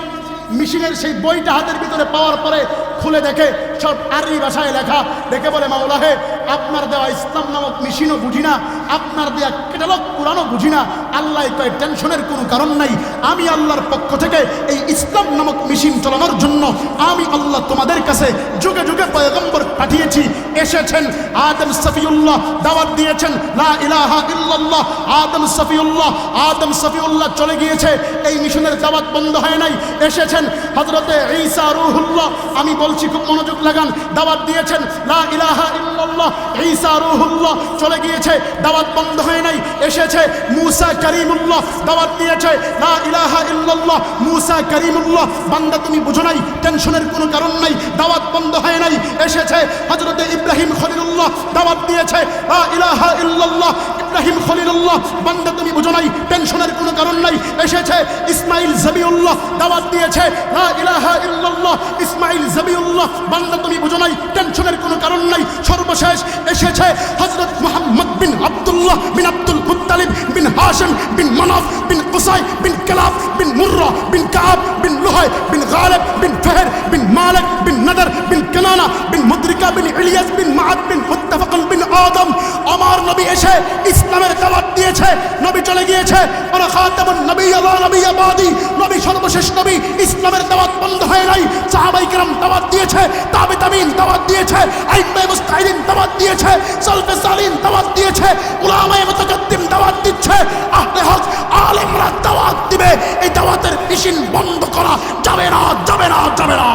মেশিনের সেই বইটা হাতের ভিতরে পাওয়ার পরে খুলে দেখে সব আরবি ভাষায় লেখা। দেখে বলে, মাওলা হে, আপনার দেওয়া ইসলাম নামক মেশিনও বুঝি না, আপনার দেওয়া ক্যাটালগ কোরআনও বুঝি না। আল্লাহ কয় টেনশনের কোনো কারণ নাই, আমি আল্লাহর পক্ষ থেকে এই ইসলাম নামক মেশিন চালানোর জন্য আমি আল্লাহ তোমাদের কাছে যুগে যুগে পয়গম্বর পাঠিয়েছি। এসেছেন আদম সফিউল্লাহ, দাওয়াত দিয়েছেন লা ইলাহা ইল্লাল্লাহ। আদম সফিউল্লাহ চলে গিয়েছে, এই মিশনের দাওয়াত বন্ধ হয় নাই। এসেছেন হযরতে ঈসা রূহুল্লাহ, আমি বলছি খুব মনোযোগ লাগান, দাওয়াত দিয়েছেন লা ইলাহা ইল্লাল্লাহ। ঈসা রূহুল্লাহ চলে গিয়েছে, দাওয়াত বন্ধ হয় নাই। এসেছে মূসা কারীমুল্লাহ, দাওয়াত দিয়েছে লা ইলাহা ইল্লাল্লাহ। মূসা কারীমুল্লাহ, বান্দা তুমি বুঝো নাই, টেনশনের কোনো কারণ নাই, দাওয়াত বন্ধ হয় নাই। এসেছে হযরতে ইব্রাহিম খলিলুল্লাহ, দাওয়াত দিয়েছে লা ইলাহা ইল্লাল্লাহ। ইব্রাহিম খলিলুল্লাহ, বান্দা তুমি বুঝো নাই, টেনশনের কোনো কারণ নাই। এসেছে ইসমাইল জবিউল্লাহ, দাওয়াত দিয়েছে লা ইলাহা ইল্লাল্লাহ। ইসমাইল জবিউল্লাহ, বান্দা তুমি বুঝো নাই, টেনশনের কোনো কারণ নাই। সর্বশেষ এসেছে হযরত মুহাম্মদ বিন আব্দুল্লাহ বিন আব্দুল মুত্তালিব বিন হাশিম বিন মানাফ বিন কুসাই বিন কালাব বিন মুররা বিন কাব বিন লুহাই বিন গালিব বিন ফহর বিন মালিক বিন নদর বিন কানানা বিন মুদরিকা বিন ইলিয়াস বিন মাআদ বিন মুত্তাফাকুন বিন আদম। আমার নবী এসে ইসলামের দাওয়াত দিয়েছে, নবী চলে গিয়েছে, ওয়া খাতামুন নবিয়্যিন লা নবিয়্যা বাদি, নবী সর্বশেষ নবী। ইসলামের দাওয়াত বন্ধ হয় নাই। সাহাবায়ে কেরাম দাওয়াত দিয়েছে, তাবে তাবিঈন দাওয়াত দিয়েছে, আইম্মায়ে মুজতাহিদিন দাওয়াত দিয়েছে, সালফে সালিহিন দাওয়াত দিয়েছে, উলামায়ে মুতাকাদ্দিম দাওয়াত দিচ্ছে, আহলে হক আলেমরা দাওয়াত দিবে। এই দাওয়াতের মেশিন বন্ধ করা যাবে না, যাবে না, যাবে না।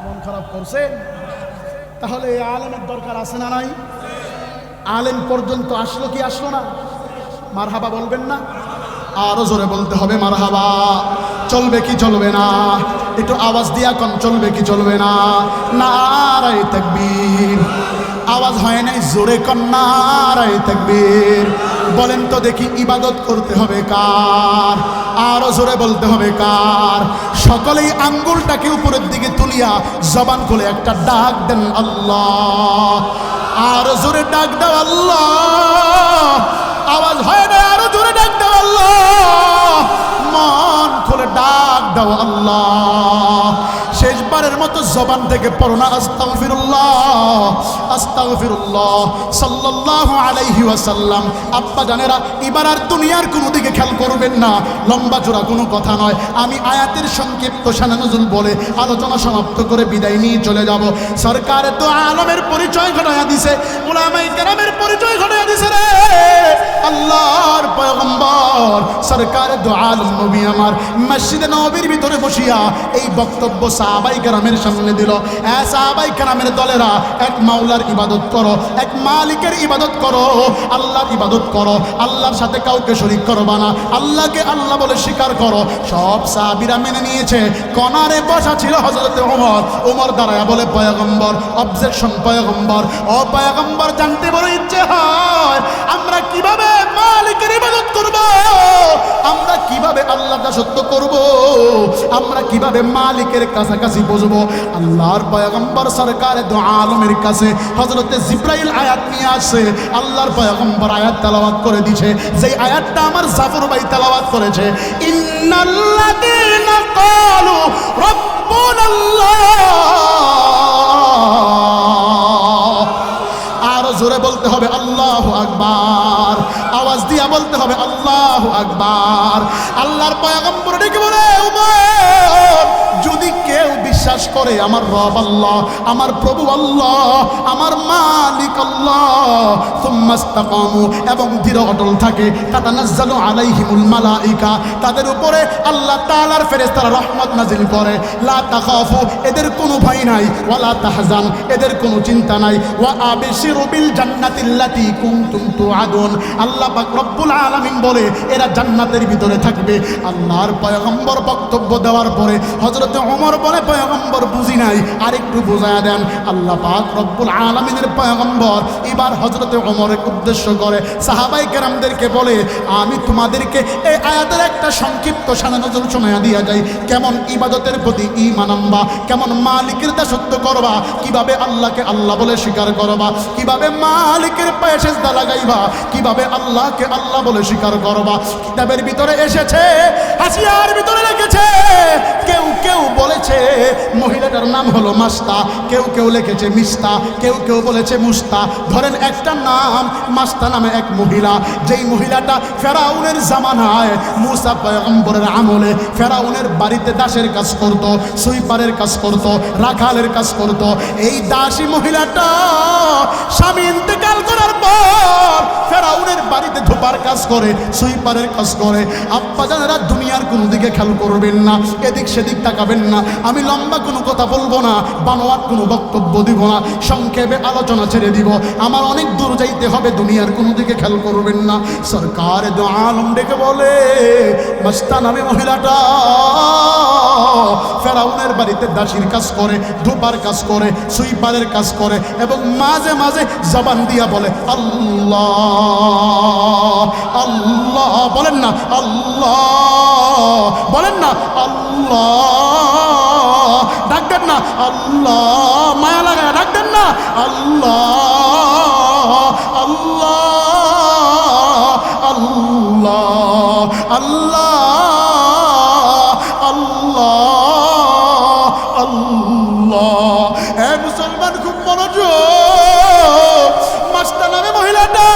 মন খারাপ করছেন? তাহলে এই আলেমের দরকার আছে না নাই? আলেম পর্যন্ত আসলো কি আসলো না? মারহাবা বলবেন না? আরো জোরে বলতে হবে মারহাবা। চলবে কি চলবে না? একটু আওয়াজ দিয়া কোন চলবে কি চলবে না? নারায়ে তাকবীর। আওয়াজ হয় নাই, জোরে কোন নারায়ে তাকবীর। বলেন তো দেখি, ইবাদত করতে হবে কার? আরো জোরে বলতে হবে কার? সকলেই আঙ্গুলটাকে উপরের দিকে তুলিয়া জবান খুলে একটা ডাক দেন আল্লাহ। আরো জোরে ডাক দাও আল্লাহ। আওয়াজ হয় না, আরো জোরে ডাক দাও আল্লাহ। মন খুলে ডাক দাও আল্লাহ। শেষবারের মতো জবান থেকে পড়ো না আস্তাগফিরুল্লাহ, আস্তাগফিরুল্লাহ সাল্লাল্লাহু আলাইহি ওয়াসাল্লাম। আব্বা জানেরা, এবার আর দুনিয়ার কোনো দিকে খেয়াল করবেন না, লম্বা চূড়া কোনো কথা নয়। আমি আয়াতের সংক্ষিপ্ত শানে নুজুল বলে আলোচনা সমাপ্ত করে বিদায় নিয়ে চলে যাব। সরকার তো আলমের পরিচয় ঘটাইয়া দিছে, উলামায়ে কেরামের পরিচয় ঘটাইয়া দিছে রে। আল্লাহর পয়গম্বর সরকার দো আলম নবী আমার মসজিদে নববীর ভিতরে বসিয়া এই বক্তব্য সাহাবায়ে কেরামের সামনে দিল। সাহাবায়ে কেরামের দলেরা, এক মাওলার ইবাদত করো, এক মালিকের ইবাদত করো, আল্লাহর ইবাদত করো, আল্লাহর সাথে কাউকে শরীক করবা না, আল্লাহকে আল্লাহ বলে স্বীকার করো। সব সাহাবীরা মেনে নিয়েছে। কনারে বসা ছিল হযরতে ওমর। ওমর দাঁড়ায়া বলে, পয়গম্বর, অবজেকশন পয়গম্বর, ও পয়গম্বর, জানতে বড় ইচ্ছে হয় আমরা কিভাবে মালিকের ইবাদত করব, আমরা কিভাবে আল্লাহর দাসত্ব করব, আমরা কিভাবে মালিকের কাছাকাছি বসবো। আল্লাহর পয়গম্বর সরকার দো আলমের কাছে হযরতে জিবরাইল আয়াত নিয়ে আসে। আল্লাহর পয়গম্বর আয়াত তেলাওয়াত করে দিয়েছে, যেই আয়াতটা আমার জাফর ভাই তেলাওয়াত করেছে। ইন্নাল্লাযীনা ক্বালু রাব্বুনাল্লাহ। আরো জোরে বলতে হবে আল্লাহু আকবার। আওয়াজ দিয়া বলতে হবে আল্লাহু আকবার। আল্লাহর পয়গম্বর ডেকে বলে, উমর, যদি কেউ বিশ্বাস করে আমার রব আল্লাহ, আমার প্রভু আল্লাহ, আমার মালিক আল্লাহ, সুম্মা ইসতাকামু, এবং দৃঢ় অটল থাকে, তাতানাজ্জালু আলাইহিমুল মালাইকা, তাদের উপরে আল্লাহ তাআলার ফেরেশতারা রহমত নাজিল করে। লা তাখাফু, এদের কোনো ভয় নাই, ওয়ালা তাহজান, এদের কোনো চিন্তা নাই, ওয়া আবশিরু বিল জান্নাতিল্লাতী কুনতুম তুআদুন। আল্লাহ পাক রব্বুল আলামিন বলে এরা জান্নাতের ভিতরে থাকবে। আল্লাহর পয়গম্বর বক্তব্য দেওয়ার পরে হযরতে ওমর বলে, পয়গম্বর বুঝি নাই, আরেকটু বুঝায়া দেন। আল্লাহ পাক রব্বুল আলামিনের পয়গম্বর এবার হযরতে ওমরের উদ্দেশ্য করে সাহাবায়ে কেরামদেরকে বলে, আমি তোমাদেরকে এই আয়াতের একটা সংক্ষিপ্ত শানে নজর শোনায়া দিয়া যাই। কেমন ইবাদতের প্রতি ঈমান আনবা, কেমন মালিকের দাসত্ব করবা, কিভাবে আল্লাহকে আল্লাহ বলে স্বীকার করবা, কিভাবে মালিকের পায়ে সিজদা লাগাইবা, কিভাবে আল্লাহকে আল্লাহ বলে স্বীকার করবা। কিতাবের ভিতরে এসেছে, হাসিয়ার ভিতরে রেখেছে। কেউ কেউ বলেছে মহিলাটার নাম নাম হলো মাস্তা, কেউ কেউ লিখেছে মিস্তা, কেউ কেউ বলেছে মুস্তা। ধরেন একটা নাম মাস্তা নামে এক মহিলা, যেই মহিলাটা ফেরাউনের জামানায় মুসা পয়গম্বরের আমলে ফেরাউনের বাড়িতে দাসের কাজ করত, সুইপারের কাজ করত, রাখালের কাজ করত। এই দাসী মহিলাটা স্বামী ইন্তেকাল করার পর ফেরাউনের বাড়িতে ধোপার কাজ করে, সুইপারের কাজ করে। আব্বা জানেরা দুনিয়ার কোনো দিকে খেয়াল করবেন না, এদিক সেদিক তাকাবেন না। আমি লম্বা কোনো কথা বলবো না, বানোয়াট কোনো বক্তব্য দিব না, সংক্ষেপে আলোচনা ছেড়ে দিব। আমার অনেক দূর যাইতে হবে, দুনিয়ার কোনো দিকে খেয়াল করবেন না। সরকার দো আলম ডেকে বলে মাস্তা নামে মহিলাটা ফেরাউনের বাড়িতে দাসীর কাজ করে, ধোপার কাজ করে, সুইপারের কাজ করে এবং মাঝে মাঝে জবান দিয়া বলে আল্লাহ আল্লাহ। বলেন না আল্লাহ, বলেন না আল্লাহ, ডাকবেন না আল্লাহ, মায়া লাগায় ডাকবেন না আল্লাহ আল্লাহ আল্লাহ আল্লাহ আল্লাহ আল্লাহ। এ মুসলমান খুব মনোযোগ। মাস্তা নামে মহিলাটা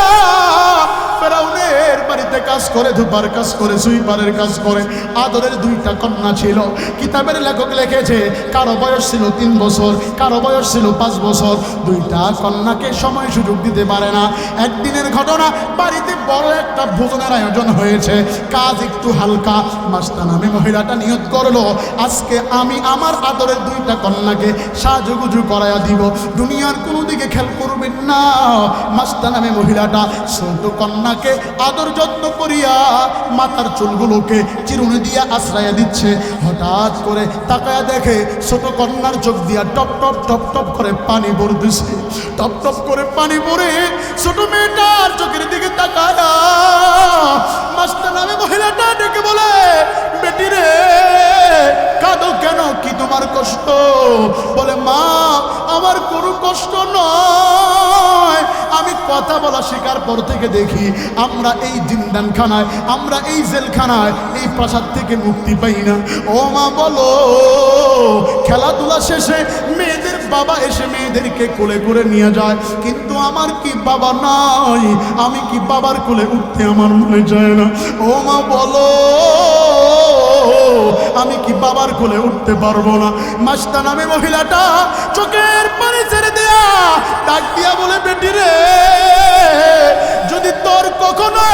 ফেরাউনের বাড়িতে কাজ করে, ধোপার কাজ করে, সুইপারের কাজ করে। আদরের দুইটা কন্যা ছিল। কিতাবের লেখক লিখেছে কারো বয়স ছিল 3 বছর, কারো বয়স ছিল 5 বছর। দুইটা কন্যাকে সময় সুযোগ দিতে পারে না। একদিনের ঘটনা, বাড়িতে বড় একটা ভোজনের আয়োজন হয়েছে, কাজ একটু হালকা। মাস্তা নামে মহিলাটা নিয়ত করলো আজকে আমি আমার আদরের দুইটা কন্যাকে সাজুগুজু করাইয়া দিব, দুনিয়ার কোনো দিকে খেয়াল করবেন না। মাস্তা নামে মহিলাটা ছোট কন্যাকে আদর যত্ন করিয়া মাথার চুলগুলোকে চিরুনি দিয়া আশ্রয়া দিচ্ছে। হঠাৎ করে তাকায়া দেখে ছোট কন্যার চোখ দিয়া টপ টপ টপ টপ করে পানি পড়তেছে। টপ টপ করে পানি পড়ে ছোট মেয়েটার চোখের দিকে তাকায়া মাস্তা নামে মহিলাটা ডেকে বলে বেটি রে কাঁদো কেন, কি তোমার কষ্ট? বলে মা আমার কোনো কষ্ট নয়, আমি কথা বলা শেখার পর থেকে দেখি আমরা এই জিন্দানখানায়, আমরা এই জেলখানায়, এই প্রাসাদ থেকে মুক্তি পাই না। ও মা বলো খেলাধুলা শেষে মেয়েদের বাবা এসে মেয়েদেরকে কোলে করে নিয়ে যায়, কিন্তু আমার কি বাবা নাই, আমি কি বাবার কোলে উঠতে আমার মনে যায় না। ও মা বলো আমি কি বাবার কোলে উঠতে পারবো না? মাস্তা নামে মহিলাটা চোখের পানি ছেড়ে দেয়া ডাক দিয়া বলে বেটি রে যদি তোর কখনো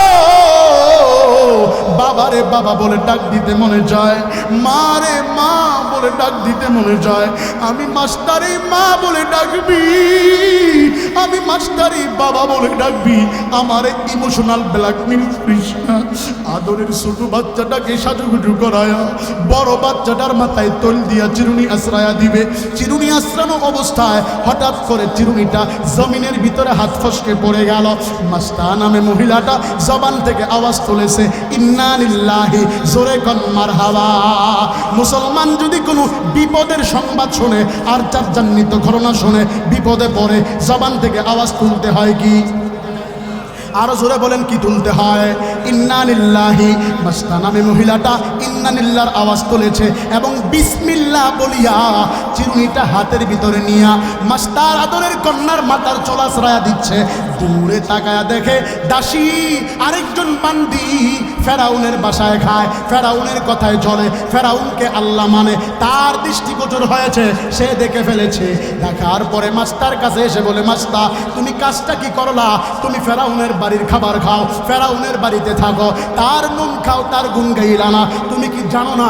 বাবারে বাবা বলে ডাক দিতে মনে যায়, মা রে মা বলে ডাক দিতে মনে যায়, আমি মাস্টারি মা বলে ডাকবি, আমি মাস্টারি বাবা বলে ডাকবি, আমার ইমোশনাল ব্ল্যাকমেল করিস না। আদরের ছোট বাচ্চাটাকে সাজুগুজু করায়া বড় বাচ্চাটার মাথায় তৈল দিয়া চিরুনি আশ্রয়া দিবে। চিরুনি আশ্রানো অবস্থায় হঠাৎ করে চিরুনিটা জমিনের ভিতরে হাত ফসকে পড়ে গেল। মাস্তা নামে মহিলাটা জবান থেকে আওয়াজ তুলেছে ইন্না লিল্লাহি, জোরে কোন মারহাবা। মুসলমান যদি কোনো বিপদের সংবাদ শুনে আর চারজান্বিত ঘটনা শুনে বিপদে পড়ে জবান থেকে আওয়াজ তুলতে হয় কি? আরো জোরে বলেন কি তুলতে হয়? ইন্না লিল্লাহি। মাস্তা নামে মহিলাটা ইন্না লিল্লাহর আওয়াজ তুলেছে এবং বিসমিল্লাহ বলিয়া চিরুনিটা হাতের ভিতরে নিয়া মাস্টার আদরের কন্যার মাথার চলাচড়ায়া দিচ্ছে। দূরে তাকায়া দেখে দাসী আরেকজন বান্দি ফেরাউনের বাসায় খায়, ফেরাউনের কথায় চলে, ফেরাউনকে আল্লাহ মানে, তার দৃষ্টিগোচর হয়েছে, সে দেখে ফেলেছে। দেখার পরে মাস্টার কাছে এসে বলে মাস্তা তুমি কাজটা কি করলা? তুমি ফেরাউনের বাড়ির খাবার খাও, ফেরাউনের বাড়িতে থাকো, তার নুন খাও, তার গুণ গাইলা না। তুমি কি জানো না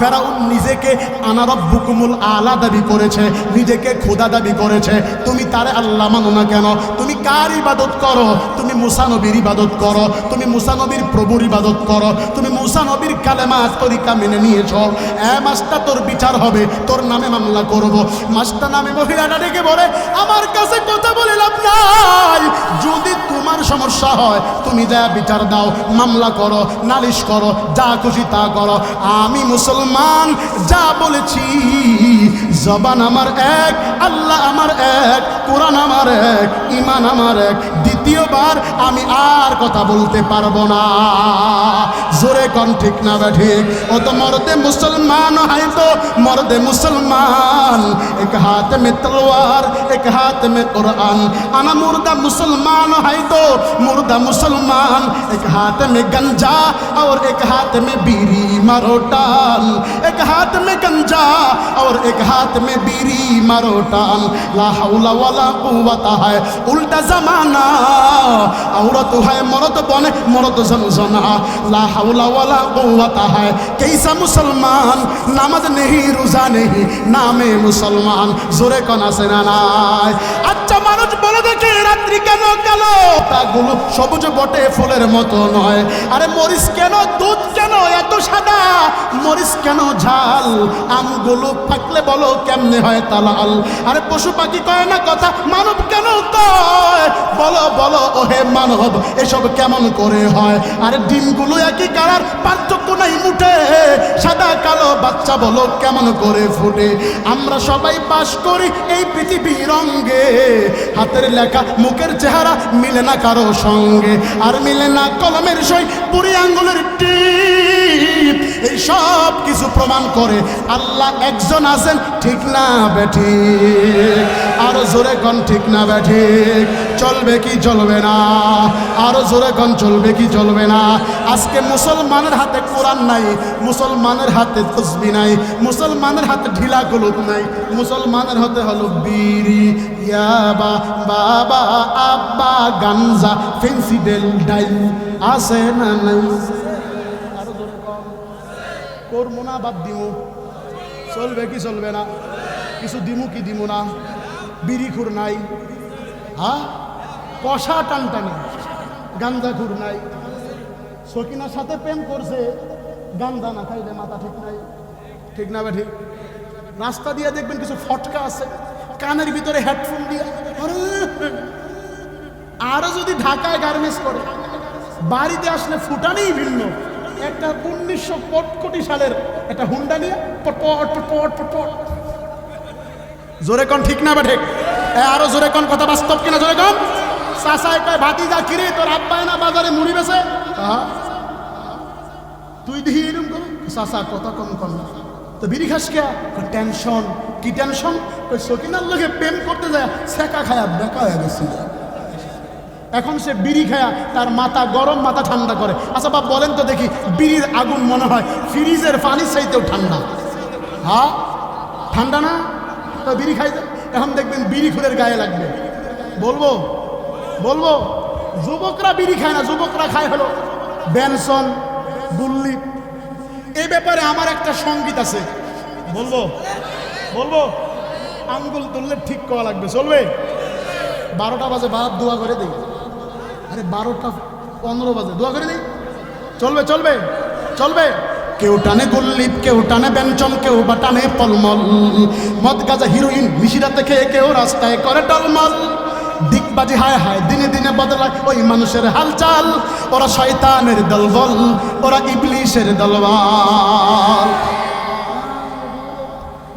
ফেরাউন নিজেকে আনা রব্বুকুমুল আলা দাবি করেছে, নিজেকে খোদা দাবি করেছে, তুমি তারে আল্লাহ মানো না কেন? তুমি কার ইবাদত করো? তুমি মুসা নবীর ইবাদত করো, তুমি মুসা নবীর প্রভুর ইবাদত করো, তুমি মুসা নবীর কালেমা তরিকা মেনে নিয়েছো। মাস্টার তোর বিচার হবে, তোর নামে মামলা করব। মাস্টার নামে মহিলাটা ডেকে বলে আমার কাছে কথা বলে লাভ নাই, যদি তোমার সমস্যা হয় তুমি যা বিচার দাও, মামলা করো, নালিশ করো, যা খুশি তা করো, আমি মুসলমান যা বলেছি জবান আমার এক, আল্লাহ আমার এক, কোরআন আমার এক, ইমান আমার এক, দ্বিতীয়বার পর আমি আর কথা বলতে পারবো না। জোরে কোন ঠিক না ঠিক? ও তো মর্দে মুসলমান है तो मर्दे मुसलमान, एक हाथ में तलवार एक हाथ में कुरान। अना मुर्दा मुसलमान है तो मुर्दा मुसलमान, एक हाथ में गंजा और एक हाथ में बीड़ी मारो टान। एक हाथ में गंजा और एक हाथ में बीड़ी मारो टान। ला हौला वला कुव्वता है उल्टा जमाना, औरत है मर्द बने मर्द जनजना। ला हौला वला कुव्वता है कैसा मुसलमान, नामाज नहीं रोजा नहीं नामे मुसलमान। জোরে কোন আছে না নাই? আচ্ছা মানুষ বলে দেখে রাত্রি কেন কালো? তাগুলো সবুজ বটে ফুলের মতো নয়। আরে মরিচ কেন দুধ কেন এত সাদা? মরিচ কেন ঝাল? আমগুলো পাকলে বলো কেমনে হয় তালাল? আরে পশু পাখি কয় না কথা, মানব কেন কয়? বলো বলো ওহে মানব এসব কেমন করে হয়? আরে ডিমগুলো একই কালার পার্থক্য নাই মুঠে, সাদা কালো বাচ্চা বলো কেমন করে ফুটে? আমরা সবাই বাস করি এই পৃথিবীর রঙে, হাতের লেখা মুখের চেহারা মিলে না কারো সঙ্গে, আর মিলে না কলমের সই পুরি আঙ্গুলের টিপ। এই সব কিছু প্রমাণ করে আল্লাহ একজন আছেন, ঠিক না বেঠিক? আরো জোরে কোন ঠিক না বেঠিক? চলবে কি চলবে না? আরো জোরে কোন চলবে কি চলবে না? আজকে মুসলমানের হাতে কোরআন নাই, মুসলমানের হাতে তসবিহ নাই, মুসলমানের হাতে ঢিলা কলম নাই, মুসলমানের হাতে হলো বিড়ি, ইয়াবা, বাবা, আব্বা, গাঞ্জা, ফেন্সিডেল, ডাইল আছে না নাই? আরো জোরে কোন। করবো না বাদ দিমু? চলবে কি চলবে না? কিছু দিমু কি দিমু না? বিড়ি খুর নাই, হ্যাঁ কষা টানটানি, গাঞ্জা খুর নাই। সকিনার সাথে প্রেম করছে, গাঞ্জা না খাইলে মাথা ঠিক নাই, ঠিক না ঠিক? রাস্তা দিয়ে দেখবেন কিছু ফটকা আছে, কানের ভিতরে হেডফোন দিয়ে। আরো যদি ঢাকায় গার্মেন্টস করে, বাড়িতে আসলে ফুটানেই ভিন্ন। একটা 1965 সালের একটা হুন্ডা নিয়ে পটপট পটপট পটপট। জোরে কোন ঠিক না বা ঠিক? আরো জোরে কোন, কথা বাস্তব কিনা? জোরে কোন। চাচাই কয় ভাতিজা কিরে তোর আব্বাই না বাজারে মুড়ি বেছে? তুই দেখি এরকম কর। চাচা কথা কম কম, তো বিড়ি খাস কে? টেনশন। কি টেনশন? ওই সকিনার লোকে প্রেম করতে যায় সেকা খায়া বেকা হয়ে গেছিল। এখন সে বিড়ি খায়া তার মাথা গরম, মাথা ঠান্ডা করে। আচ্ছা বাপ বলেন তো দেখি, বিড়ির আগুন মনে হয় ফ্রিজের পানির চাইতেও ঠান্ডা? হ্যাঁ ঠান্ডা না? তো বিড়ি খাই, এখন দেখবেন বিড়ি খুলের গায়ে লাগবে। বলবো বলবো যুবকরা বিড়ি খায় না, যুবকরা খায় হলো বেনসন, গুল্লি। এই ব্যাপারে আমার একটা সঙ্গীত আছে, বলবো বলবো আঙ্গুল তুললে ঠিক করা লাগবে। চলবে? 12টা বাজে বাপ দোয়া করে দিই। আরে 12:15 বাজে দোয়া করে দিই। চলবে চলবে চলবে। কেউ টানে গুল্লি, কেউ টানে ব্যঞ্জন, কেউ বা টানে পলমল, মদ গাজা হিরোইন মিশিরাতে খেয়ে কেউ রাস্তায় করে টলমল। দিকবাজি হায় হায় দিনে দিনে বদলায় ওই মানুষের হালচাল। ওরা শয়তানের দলবল, ওরা ইবলিশের দলবল।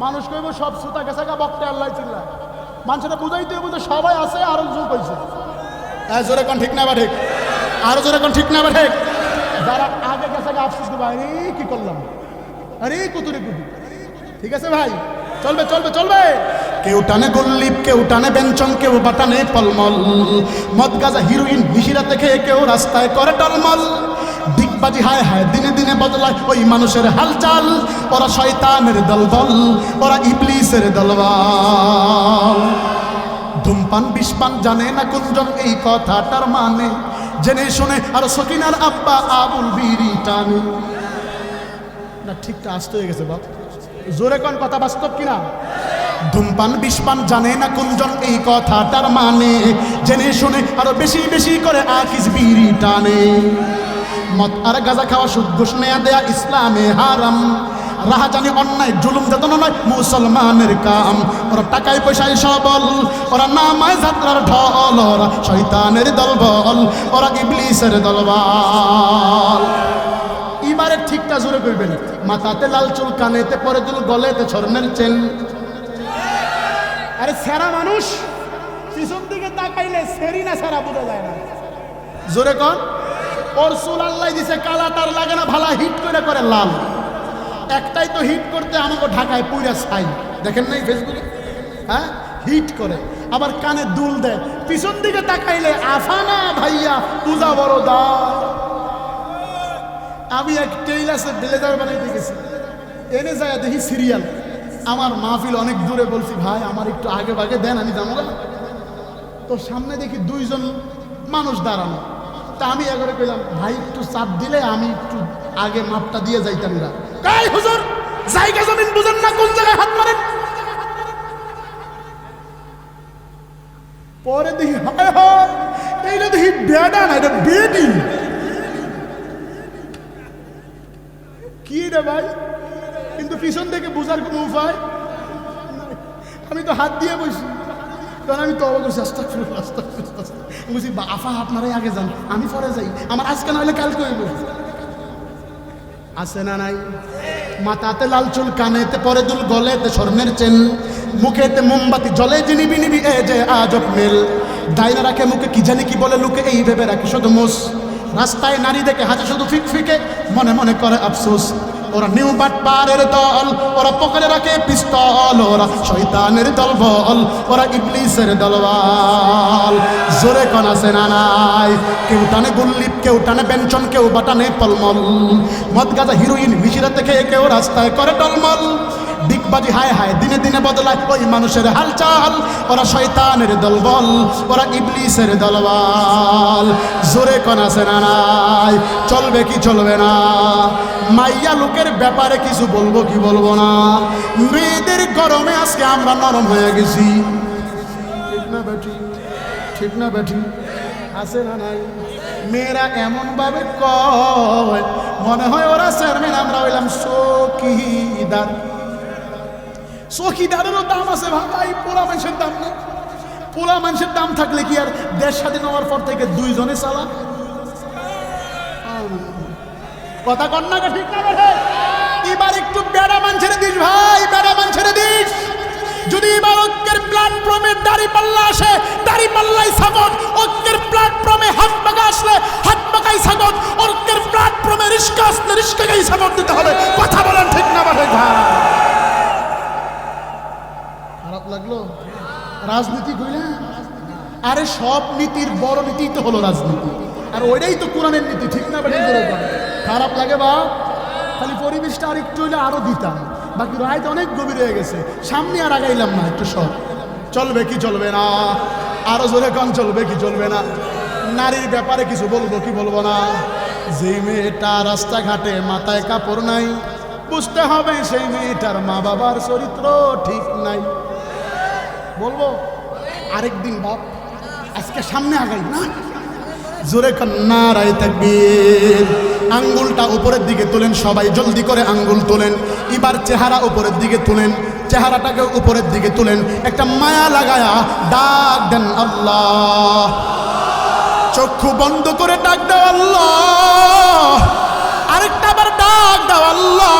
মানুষ কইব সব সুতা গেছে গা বকতে আল্লাহ চিল্লা। মানুষেরা বুঝাইতে বুঝে সবাই আছে, আরো যোগ হয়েছে। জোরে কোন ঠিক না বা ঠিক? আরো জোরে কোন ঠিক না বা ঠিক? যারা আগে গেছে গা আফসোস করবে, আরে কি করলাম, আরে কুতুরে কুতু। ঠিক আছে ভাই, চলবে চলবে চলবে। কেউ টানে গল্লিপ, কেউ টানে বেঞ্চন, কেউ বা টানে পলমল, মদ গাজা হিরোইন মিশিরাতে খেয়ে কেউ রাস্তায় করে টলমল। দিকবাজি হায় হায় দিনে দিনে বদলায় ওই মানুষের হালচাল। ওরা শয়তানের দলবল, ওরা ইবলিসের দলবল। ধূমপান বিষপান জানে না কোনজন, এই কথাটার মানে জেনে শুনে আর সকিনার আব্বা আবুল বিড়ি টানে না। ঠিকটা আসতে হয়ে গেছে বাপ, জোরে কোন, কথা বাস্তব কিনা? ধূমপান বিষপান জানে না কোনজন, এই কথাটার মানে জেনে শুনে আরো বেশি বেশি করে আকিস বিড়ি টানে। মদ আর গাঁজা খাওয়া, সুদ ঘুষ নেয়া দেয়া ইসলামে হারাম। রাহাজানি অন্যায় জুলুম যাতনা নয় মুসলমানের কাম। ওরা টাকায় পয়সায় সবল, ওরা নামায় যাত্রার ঢল, ওরা শয়তানের দলবল, ওরা ইবলিসের দলবল। এবারে ঠিকটা জোরে করবেন। মাথাতে লাল চুল, কানেতে পরে দুল, গলেতে স্বর্ণের চেন। আরে সেরা মানুষ পিছন দিকে তাকাইলে সেরি না সেরা বোঝা যায় না। জোরে কর। ওর চুল আল্লাহ দিছে কালা, তার লাগে না ভালা, হিট করে করে লাল। একটাই তো হিট করতে আমাকে ঢাকায় পুইরা ছাই, দেখেন নাই ফেসবুকে? হ্যাঁ, হিট করে। আবার কানে দুল দেয়, পিছন দিকে তাকাইলে আফানা ভাইয়া পূজা বড় দা। আমি এক টেইলার্সের ব্লেজার বানাইতে গেছি, এনে যায় দেখি সিরিয়াল। আমার মাহফিল অনেক দূরে, বলছি ভাই আমার একটু আগে ভাগে দেন, আমি যাবো না। তো সামনে দেখি দুইজন মানুষ দাঁড়ানো, তা আমি এগরে কইলাম ভাই একটু চাপ দিলে আমি একটু আগে মাপটা দিয়ে যাইতাম না। কাই হুজুর, জায়গা জমিন বুঝেন না, কোন জায়গায় হাত মারেন? পরে দেখি হায় হায়, এইটা দেখি বেডা না, এটা বেডি। কি রে ভাই? কিন্তু পিছন থেকে বোঝার কোনো উপায়, আমি তো হাত দিয়ে বসি। তখন আমি তো অবশ্যই বুঝি আফা আপনারাই আগে যান, আমি পরে যাই, আমার আজকে না হলে কালকে হইব। আছে না নাই? মাথাতে লাল চুল, কানেতে পরে দুল, গলেতে স্বর্ণের চেন, মুখেতে মোমবাতি জলে যে নিবি নিবি, এ যে আজব মেল। ডাইনা রাখে মুখে কি জানি কি বলে লুকে, এই ভেবে রাখে শুধু মোস। রাস্তায় নারী দেখে হাজে শুধু ফিক ফিকে, মনে মনে করে আফসোস। ওরা নিউ বাট পারের দল, ওরা পকেটে রাখে পিস্তল, ওরা শয়তানের দল বল, ওরা ইবলিসের দলবাল। জোরে কোন আছে না নাই? কেউ টানে গুল্লিপ, কেউ টানে বেঞ্চন, কেউ বাটানে পলমল। মদ গাঁজা হিরোইন মিশিরাতে খেয়ে কেউ রাস্তায় করে টলমল। ডিগবাজি হায় হায় দিনে দিনে বদলায় ওই মানুষের হালচাল। ওরা শয়তানের দলবল, ওরা ইবলিসের দলবাল। জোরে কোন আছে না নাই? চলবে কি চলবে না? মাইয়া লোকের ব্যাপারে কিছু বলবো কি বলবো না? মেয়েদের গরমে আজকে আমরা নরম হয়ে গেছি, ঠিক না বেঠি? ঠিক না বেঠি? আছে না নাই? মেয়েরা এমন ভাবে কয় মনে হয় ওরা চেয়ারম্যান, আমরা হইলাম চৌকিদার। চৌকিদারেরও দাম আছে ভাই, পোলা মানুষের দাম নেই। পোলা মানুষের দাম থাকলে কি আর দেশ স্বাধীন হওয়ার পর থেকে দুইজনে চালা? কথা কন্যা ঠিক না? এবার একটু বেড়া মান ছেড়ে দিস ভাই, বেড়া মান ছেড়ে দিস। যদি এবার ঐক্যের প্ল্যাটফর্মে দাড়ি পাল্লা আসে, দাড়ি পাল্লাই সাগত। ঐক্যের প্ল্যাটফর্মে হাত পাকা আসলে হাত পাকাই সাগত। ঐক্যের প্ল্যাটফর্মে রিস্কা আসলে রিস্কাকেই সাগত দিতে হবে। কথা বলেন ঠিক না? খারাপ লাগলো? রাজনীতি কইলে আরে সব নীতির বড় নীতি তো হলো রাজনীতি, আর ওইটাই তো কোরআনের নীতি, ঠিক না? খারাপ লাগে বা খালি পরিবেশটা আর একটু হইলে আরো দিতাম। বাকি রায় তো অনেক গভীর হয়ে গেছে, সামনে আর আগাইলাম না। একটু সব চলবে কি চলবে না? আরো জোরে কম চলবে কি চলবে না? নারীর ব্যাপারে কিছু বলবো কি বলবো না? যে মেয়েটা রাস্তাঘাটে মাথায় কাপড় নাই, বুঝতে হবে সেই মেয়েটার মা বাবার চরিত্র ঠিক নাই। বলবো আরেকদিন বাপ, আজকে সামনে আগাই না। জোরে নারায়ে তাকবীর। আঙ্গুলটা উপরের দিকে তোলেন সবাই, জলদি করে আঙ্গুল তোলেন। এবার চেহারা উপরের দিকে তুলেন, চেহারাটাকে উপরের দিকে তুলেন। একটা মায়া লাগায়া ডাক দেন আল্লাহ। চক্ষু বন্ধ করে ডাক দাও আল্লাহ। আরেকটা বার ডাক দাও আল্লাহ।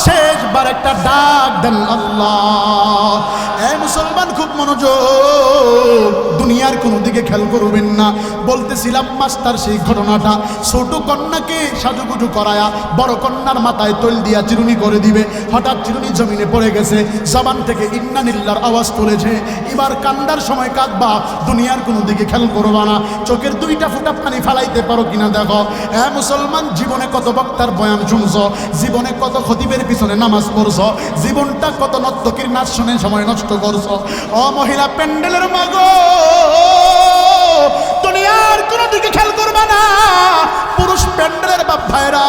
শেষবার একটা ডাক দেন আল্লাহ। এই মুসলমান খুব মনোযোগ, দুনিয়ার কোনো দিকে খেয়াল করবেন না। বলতেছিলাম মাস্টার সেই ঘটনাটা, ছোট কন্যাকে সাজুগুজু করায়া বড় কন্যার মাথায় তৈল দিয়া চিরুনি করে দিবে। হঠাৎ চিরুনি জমিনে পড়ে গেছে, জবান থেকে ইন্নানিল্লাহর আওয়াজ তুলেছে। এবার কান্দার সময় কাঁদবা, দুনিয়ার কোনো দিকে খেয়াল করবা না। চোখের দুইটা ফোঁটা পানি ফালাইতে পারো কিনা দেখো। হ্যাঁ মুসলমান, জীবনে কত বক্তার বয়ান শুনছ, জীবনে কত খতিবের পিছনে নামাজ পড়ছ, জীবনটা কত নর্তকীর নাচ শুনে সময় নষ্ট করছ। ও মহিলা প্যান্ডেলের মাগো, দুনিয়ার কোনো দিকে খেয়াল করবা না। পুরুষ প্যান্ডেলের বাপ ভাইরা,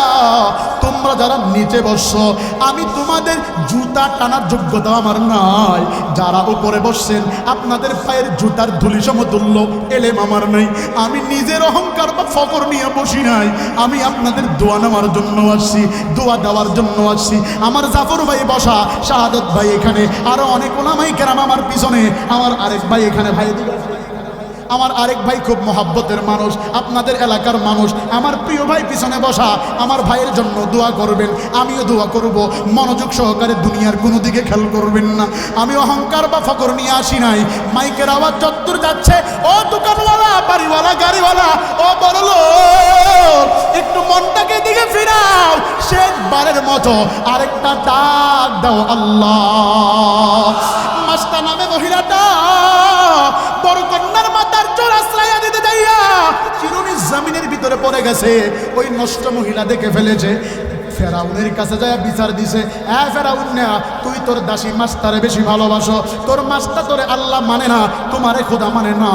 তোমরা যারা নিচে বসছো, আমি তোমাদের জুতা টানার যোগ্যতা আমার নাই। যারা উপরে বসছেন, আপনাদের পায়ের জুতার ধুলি সমতুল্য এলেম আমার নাই। আমি নিজের অহংকার বা ফকর নিয়ে বসি নাই। আমি আপনাদের দোয়া নেওয়ার জন্য আসছি, দোয়া দেওয়ার জন্য আসছি। আমার জাফর ভাই বসা, শাহাদত ভাই এখানে, আরো অনেক ওলামায়ে কেরাম আমার পিছনে, আমার আরেক ভাই এখানে, ভাই দিকে আমার আরেক ভাই খুব মহাব্বতের মানুষ, আপনাদের এলাকার মানুষ, আমার প্রিয় ভাই পিছনে বসা, আমার ভাইয়ের জন্য দোয়া করবেন, আমিও দোয়া করব। মনোযোগ সহকারে দুনিয়ার কোনো দিকে খেয়াল করবেন না। আমি অহংকার বা ফকর নিয়ে আসি নাই। মাইকের আওয়াজ যতদূর যাচ্ছে, ও দোকানওয়ালা, বাড়িওয়ালা, গাড়িওয়ালা, ও বড়লোক, একটু মনটাকে দিকে ফিরাও, শেষবারের মতো আরেকটা ডাক দাও আল্লাহ। মাস্তা নামে মহিলাটা বড় কন্যার মাথার চোর আশ্রয়া দিতে যাইয়া চিরুনি জমিনের ভিতরে পড়ে গেছে। ওই নষ্ট মহিলা দেখে ফেলেছে, ফেরাউনের কাছে যায় বিচার দিছে, ফেরাউন না, তুই তোর দাসী মাস্টারে বেশি ভালোবাসো, তোর মাস্টার তোরে আল্লাহ মানে না, তোমারে খোদা মানে না,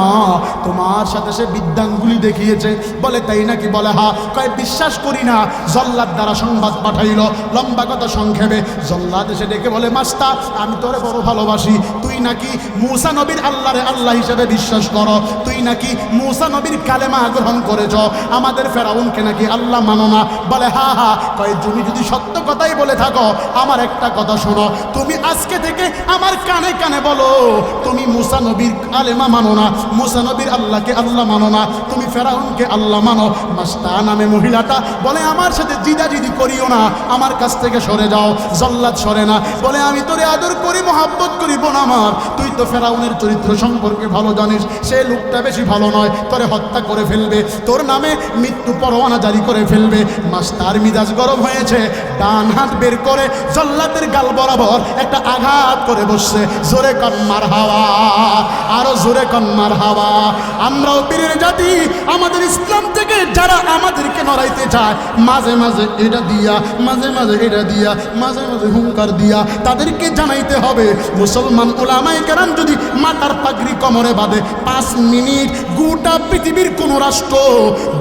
তোমার সাথে সে বিদ্যাঙ্গুলি দেখিয়েছে। বলে তাই নাকি? বলে হা। কয় বিশ্বাস করি না। জল্লাদ দ্বারা সংবাদ পাঠাইল, লম্বা কথা সংক্ষেপে। জল্লাদ এসে ডেকে বলে, মাস্টার আমি তোরে বড় ভালোবাসি, তুই নাকি মূসা নবীর আল্লাহরে আল্লাহ হিসেবে বিশ্বাস করো, তুই নাকি মূসা নবীর কালেমা গ্রহণ করেছ, আমাদের ফেরাউনকে নাকি আল্লাহ মানো না। বলে হা হা। কয় তুমি যদি সত্য কথাই বলে থাকো, আমার একটা কথা শোনো, তুমি আজকে থেকে আমার কানে কানে বলো, তুমি মূসা নবীর কালেমা মানো না, মূসা নবীর আল্লাহকে আল্লাহ মানো না, তুমি ফেরাউনকে আল্লাহ মানো। মাস্তা নামে মহিলাটা বলে, আমার সাথে জিদাজিদি করিও না, আমার কাছ থেকে সরে যাও। জল্লাদ সরে না, বলে আমি তোরে আদর করি, মহাব্বত করি বোন আমার, তুই তো ফেরাউনের চরিত্র সম্পর্কে ভালো জানিস, সে লোকটা বেশি ভালো নয়, তোরে হত্যা করে ফেলবে, তোর নামে মৃত্যু পরোয়ানা জারি করে ফেলবে। মাস্টার মিজাজ গরম হয়েছে, ডান হাত বের করে জল্লাদের গাল বরাবর একটা আঘাত করে বসছে। জোরে কন্মার হাওয়া, আরো জোরে কন্মার হাওয়া। আমরাও পীরের জাতি, আমাদের ইসলাম থেকে যারা আমাদেরকে নড়াইতে চায়, মাঝে মাঝে এটা দিয়া, মাঝে মাঝে এটা দিয়া, মাঝে মাঝে হুঙ্কার দিয়া তাদেরকে জানাইতে হবে। মুসলমান উলামায়ে কেরাম যদি মাথার পাগড়ি কোমরে বাঁধে, 5 মিনিট গোটা পৃথিবীর কোন রাষ্ট্র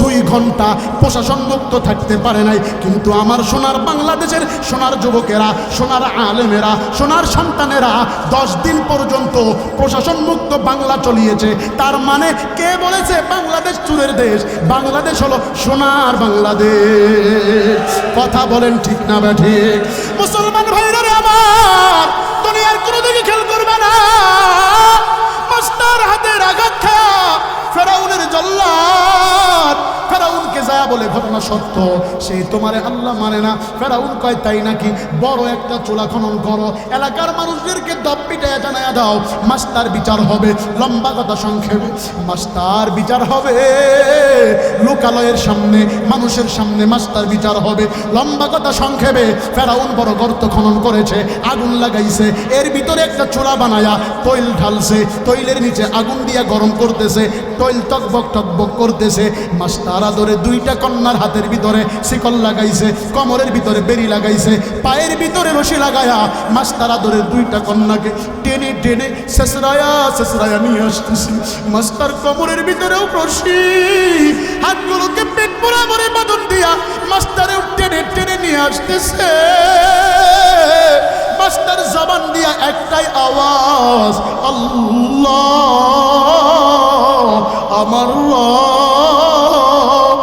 2 ঘন্টা প্রশাসন মুক্ত থাকতে পারে নাই। কিন্তু আমার সোনার বাংলাদেশের সোনার যুবকেরা, সোনার আলেমেরা, সোনার সন্তানেরা 10 দিন পর্যন্ত প্রশাসন মুক্ত বাংলা চলিয়েছে। তার মানে কে বলেছে বাংলাদেশ চুরের দেশ? বাংলাদেশ হলো সোনার বাংলাদেশ। কথা বলেন ঠিক না ঠিক? মুসলমান ভাইরা রে আমার, দুনিয়ার কোনো দিকে খেয়াল করবে না। মাস্টার হাতের আঘাত খায়া ফেরাউনের জল্লাদ ফেরাউনকে যায় বলে, ঘটনা সত্য, সেই তোমারে আল্লাহ মানে না। ফেরাউন কয় তাই নাকি? বড় একটা চুলা খনন করো, এলাকার মানুষদেরকে দপ পিটায়া জানায়া দাও, মাস্টার বিচার হবে। লম্বা কথা সংক্ষেপে, মাস্টার বিচার হবে লোকালয়ের সামনে, মানুষের সামনে মাস্টার বিচার হবে। লম্বা কথা সংক্ষেপে, ফেরাউন বড় গর্ত খনন করেছে, আগুন লাগাইছে, এর ভিতরে একটা চুলা বানায়া তৈল ঢালছে, তৈলের নিচে আগুন দিয়া গরম করতেছে, তৈল টকবক টকবক করতেছে। মাস্টার আদরে 2টা কন্যার হাতের ভিতরে শিকল লাগাইছে, কোমরের ভিতরে বেরি লাগাইছে, পায়ের ভিতরে রশি লাগায়া মাস্টার আদরে 2টা কন্যাকে টেনে টেনে শেষরায়া শেষরায়া নিয়ে আসতেছে। মাস্টার কোমরের ভিতরেও রশি, হাতগুলোকে পেট বরাবরে বাঁধন দিয়া মাস্টারেও টেনে টেনে নিয়ে আসতেছে। মাস্টার জবান দিয়া একটাই আওয়াজ, আল্লাহ আমার রব,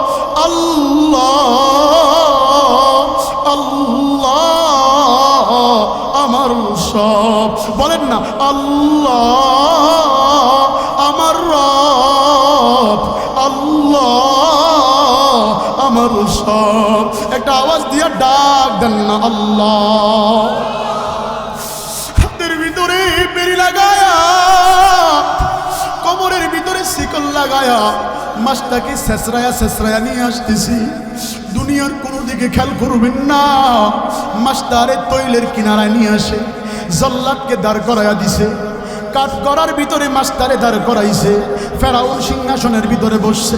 আল্লাহ আল্লাহ আমার সব। বলেন না, আল্লাহ আমার রব, আল্লাহ আমার সব। একটা আওয়াজ দিয়া ডাক দেন না আল্লাহ। হাতের ভিতরে বেরি লাগায়া, কোমরের ভিতরে শিকল লাগায়া মাছটাকে শেষরায়া শেষরায়া নিয়ে আসতেছি। দুনিয়ার কোনো দিকে খেয়াল করবেন না। মাছটারে তৈলের কিনারায় নিয়ে আসে, জল্লাদকে দাঁড় করাইয়া দিছে, কাঠ গড়ার ভিতরে মাস্টারে দাঁড় করাইছে। ফেরাউন সিংহাসনের ভিতরে বসছে।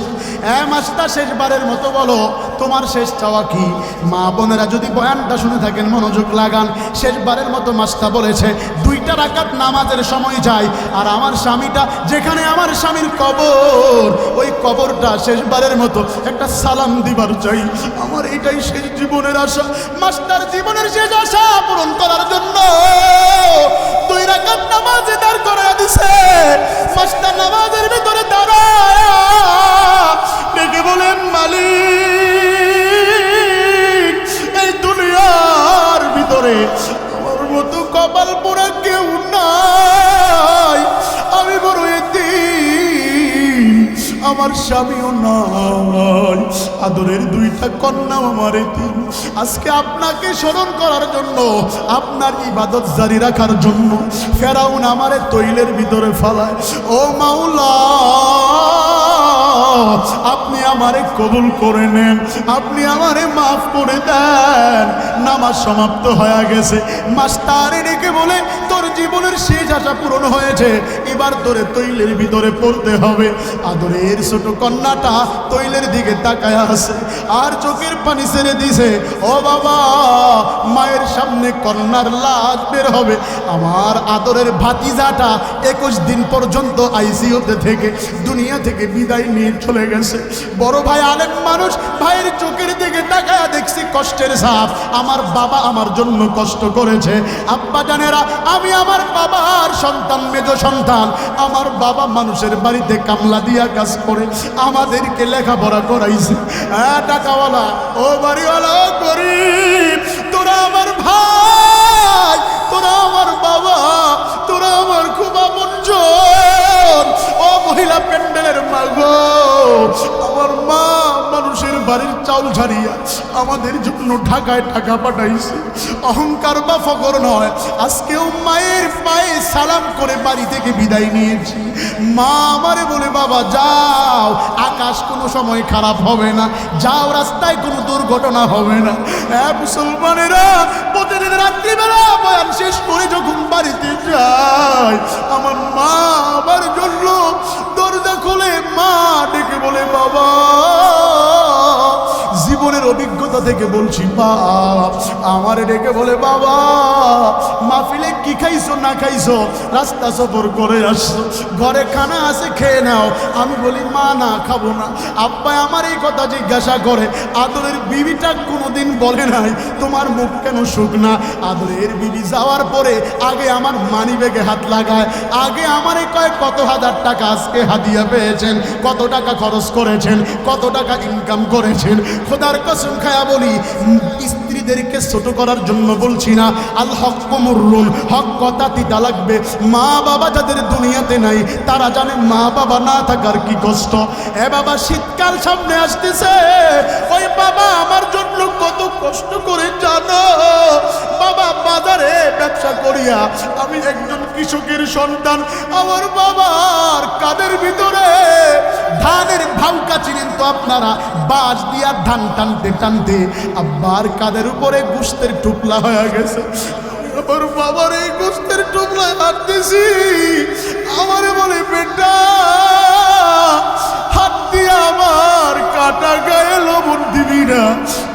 মাস্টার শেষবারের মতো বলো, তোমার শেষ চাওয়া কি? মা বোনেরা যদি বয়ানটা শুনে থাকেন মনোযোগ লাগান। শেষবারের মতো মাস্টার বলেছে, 2টা রাকাত নামাজের সময় যায়, আর আমার স্বামীটা যেখানে আমার স্বামীর কবর, ওই কবরটা শেষবারের মতো একটা সালাম দিবার চাই। আমার এটাই শেষ জীবনের আশা। মাস্টার জীবনের শেষ আশা পূরণ করার জন্য 2 রাকাত নামাজে দাঁড় করাইয়া দিছে। মাস্টার নামাজের ভিতরে দাঁড়ায় ডেকে বলেন, মালিক, এই দুনিয়ার ভিতরে আমার মতো কপাল পোড়া কেউ নাই, আমি বড় এতিম, আমার স্বামীও নাই, আদরের দুইটা কন্যাও আমার এতিম। আজকে আপনাকে স্মরণ করার জন্য, আপনার ইবাদত জারি রাখার জন্য ফেরাউন আমারে তৈলের ভিতরে ফালায়। ও মাওলা, আপনি আমারে কবুল করে নেন, আপনি আমারে মাফ করে দেন। নামাজ সমাপ্ত হয়ে গেছে, মাস্টারে ডেকে বলে তোর জীবনের শেষ আশা পূরণ হয়েছে, এবার তোরে তৈলের ভিতরে পড়তে হবে। আদরের ছোট কন্যাটা তৈলের দিকে তাকায় আছে আর চোখের পানি ছেড়ে দিছে। ও বাবা, মায়ের সামনে কন্যার লাশ বের হবে। আমার আদরের ভাতিজাটা 21 দিন পর্যন্ত আইসিইউতে থেকে দুনিয়া থেকে বিদায় নিয়ে চলে গেছে। বড় ভাই আলেম মানুষ, ভাইয়ের চোখের দিকে তাকায় দেখছি কষ্টের ছাপ। আমার বাবা আমার জন্য কষ্ট করেছে। আব্বা জানেরা, আমি আমার বাবার সন্তান, মেজ সন্তান। আমার বাবা মানুষের বাড়িতে কামলা দিয়া কাজ করে আমাদেরকে লেখাপড়া করাইছে। হ্যাঁ টাকাওয়ালা, ও বাড়িওয়ালা, ও গরিব, তোরা আমার ভাই, তোরা আমার বাবা, তোরা আমার খুব আপনজন। ও মহিলা প্যান্ডেলের মা গো, আমার মা মানুষের বাড়ির চাউল ছাড়িয়া আমাদের জন্য ঢাকায় টাকা পাঠাইছে। অহংকার বা ফকর নয়, আজকেও মায়ের পায়ে সালাম করে বাড়ি থেকে বিদায় নিয়েছি। মা আমারে বলে, বাবা যাও, আকাশ কোনো সময় খারাপ হবে না, যাও, রাস্তায় কোনো দুর্ঘটনা হবে না। হ্যাঁ মুসলমানেরা, প্রতিদিন রাত্রিবেলা বয়ান শেষ করে যখন বাড়িতে যাই, আমার মা আমার জন্য দরজা খোলে, মা ডেকে বলে, বাবা, জীবনের অভিজ্ঞতা থেকে বলছি, বাপ আমারে ডেকে বলে, বাবা মাহফিলে কি খাইছো না খাইছো, রাস্তা সফর করে আসছো, ঘরে খানা আছে খেয়ে নাও। আমি বলি, মা না, খাবো না। আব্বা আমার এই কথা জিজ্ঞাসা করে, আদরের বিবিটা কোনোদিন বলে নাই তোমার মুখ কেন শুকনা? আদরের বিবি যাওয়ার পরে আগে আমার মানি ব্যাগে হাত লাগায়, আগে আমারে কয় কত হাজার টাকা আজকে হাদিয়া পেয়েছেন, কত টাকা খরচ করেছেন, কত টাকা ইনকাম করেছেন। খোদার কসম খায়া বলি, স্ত্রীদেরকে ছোট করার জন্য বলছি না। আল হক মুররুন, হক কথা তিতা লাগবে। মা বাবা যাদের দুনিয়াতে নাই তারা জানে মা বাবা না থাকার কি কষ্ট। এ বাবা, শীতকাল সামনে আসতেছে, ওই বাবা আমার জন্য কত কষ্ট করে জানো। বাবা বাজারে ব্যবসা করিয়া, আমি একজন কৃষকের সন্তান, আমার বাবার কাদের ভিতরে ধানের ভাউকা চিনেন তো আপনারা, বাঁশ দিয়া ধান টানতে টানতে আব্বার কাদের উপরে গোস্তের টুকলা হয়ে গেছে। আমার বাবার এই গোস্তের টুকলায় হাঁটতেছি, আমারে বলে, বেটা হাত দিয়া আমার কাটা গায়ে লবণ দিবি না,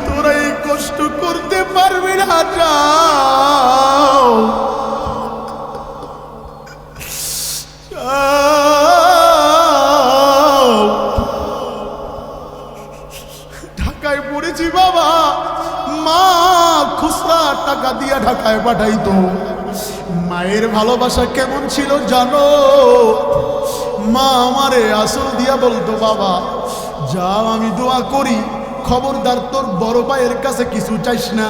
তোরা এই কষ্ট করতে পারবি না, যাও। ঢাকায় পড়েছি বাবা, মা খুচরা টাকা দিয়া ঢাকায় পাঠাইতো। মায়ের ভালোবাসা কেমন ছিল জানো? মা আমারে আসল দিয়া বলতো, বাবা যাও, আমি দোয়া করি, খবরদার তোর বড় ভাইয়ের কাছে কিছু চাইস না।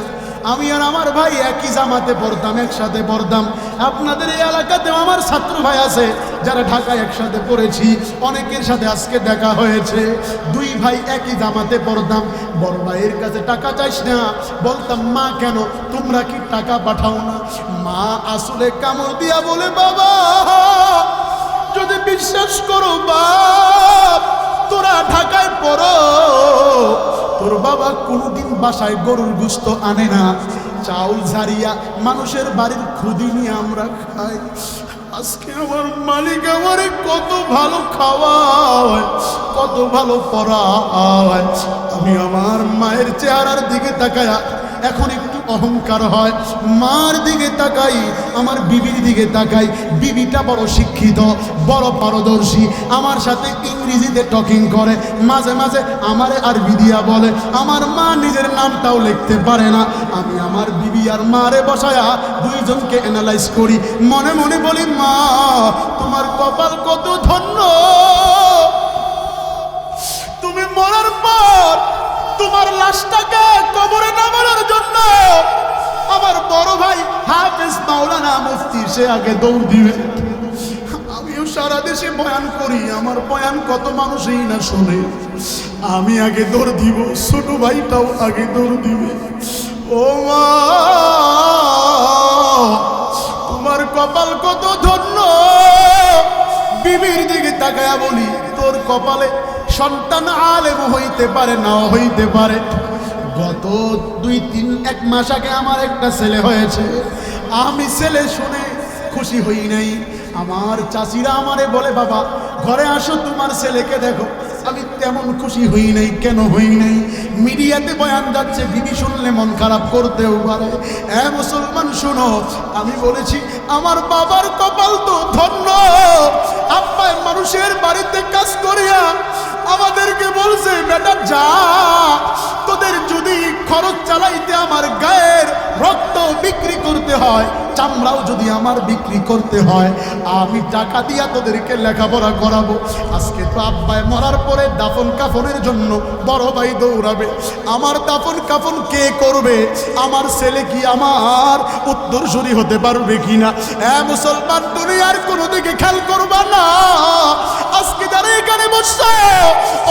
আমি আর আমার ভাই একই জামাতে পড়তাম, একসাথে পড়তাম। আপনাদের এই এলাকাতেও আমার ছাত্র ভাই আছে যারা ঢাকায় একসাথে পড়েছি, অনেকের সাথে আজকে দেখা হয়েছে। দুই ভাই একই জামাতে পড়তাম। বড় ভাইয়ের কাছে টাকা চাইস না, বলতাম, মা কেন, তোমরা কি টাকা পাঠাও না? মা আসলে কামড় দিয়া বলে, বাবা যদি বিশ্বাস করো বাপ, তোরা ঢাকায় পড়ো, তোর বাবা কোনোদিন বাসায় গরুর গোশত আনে না, চাউল ঝাড়িয়া মানুষের বাড়ির খুদি নিয়ে আমরা খাই। আজকে আমার মালিক আমারে কত ভালো খাওয়ায়, কত ভালো পড়ায়। আমি আমার মায়ের চেহারার দিকে তাকায়া এখন একটু অহংকার হয়। মার দিকে তাকাই, আমার বিবির দিকে তাকাই। বিবিটা বড় শিক্ষিত, বড় পারদর্শী, আমার সাথে ইংরেজিতে টকিং করে, মাঝে মাঝে আমারে আরবি দিয়া বলে। আমার মা নিজের নামটাও লিখতে পারে না। আমি আমার বিবি আর মারে বসায়া দুইজনকে অ্যানালাইজ করি, মনে মনে বলি, মা তোমার কপাল কত ধন্য, তুমি মরার পর তোমার লাশটাকে কবরে নামানোর জন্য আমার বড় ভাই হাফেজ মাওলানা মুফতি সে আগে দৌড় দিবে। আমিও সারা দেশে বয়ান করি, আমার বয়ান কত মানুষই না শোনে। আমি আগে দৌড় দিব, ছোট ভাইটাও আগে দৌড় দিবে। ও মা, তোমার কপাল কত ধন্য। বিবির দিকে তাকায়া বলি, তোর কপালে সন্তান আলেম হইতে পারে, নাও হইতে পারে। গত 2-3-1 মাস আগে আমার একটা ছেলে হয়েছে। আমি ছেলে শুনে খুশি হই নাই। আমার চাচিরা আমারে বলে, বাবা ঘরে আসো, তোমার ছেলেকে দেখো। আমি তেমন খুশি হই নাই। কেন হই নাই? মিডিয়াতে বয়ান যাচ্ছে, বিবি শুনলে মন খারাপ করতেও পারে। মুসলমান শুনো, আমি বলেছি আমার বাবার কপাল তো ধন্য। আব্বাই মানুষের বাড়িতে কাজ করিয়া আমাদেরকে বলছে, বেটা যা, তোদের যদি খরচ চালাইতে আমার গায়ের রক্ত বিক্রি করতে হয়, চামড়াও যদি আমার বিক্রি করতে হয়, আমি টাকা দিয়া তোদেরকে লেখাপড়া করাবো। আজকে তো আব্বাই মরার পরে দাফন কাফনের জন্য বড় ভাই দৌড়াবে। আমার দাফন কাফন কে করবে? আমার ছেলে কি আমার উত্তরসূরি হতে পারবে কিনা? মুসলমান, দুনিয়ার কোনো দিকে খেয়াল করবা না। আজকে যারা এখানে বসছো,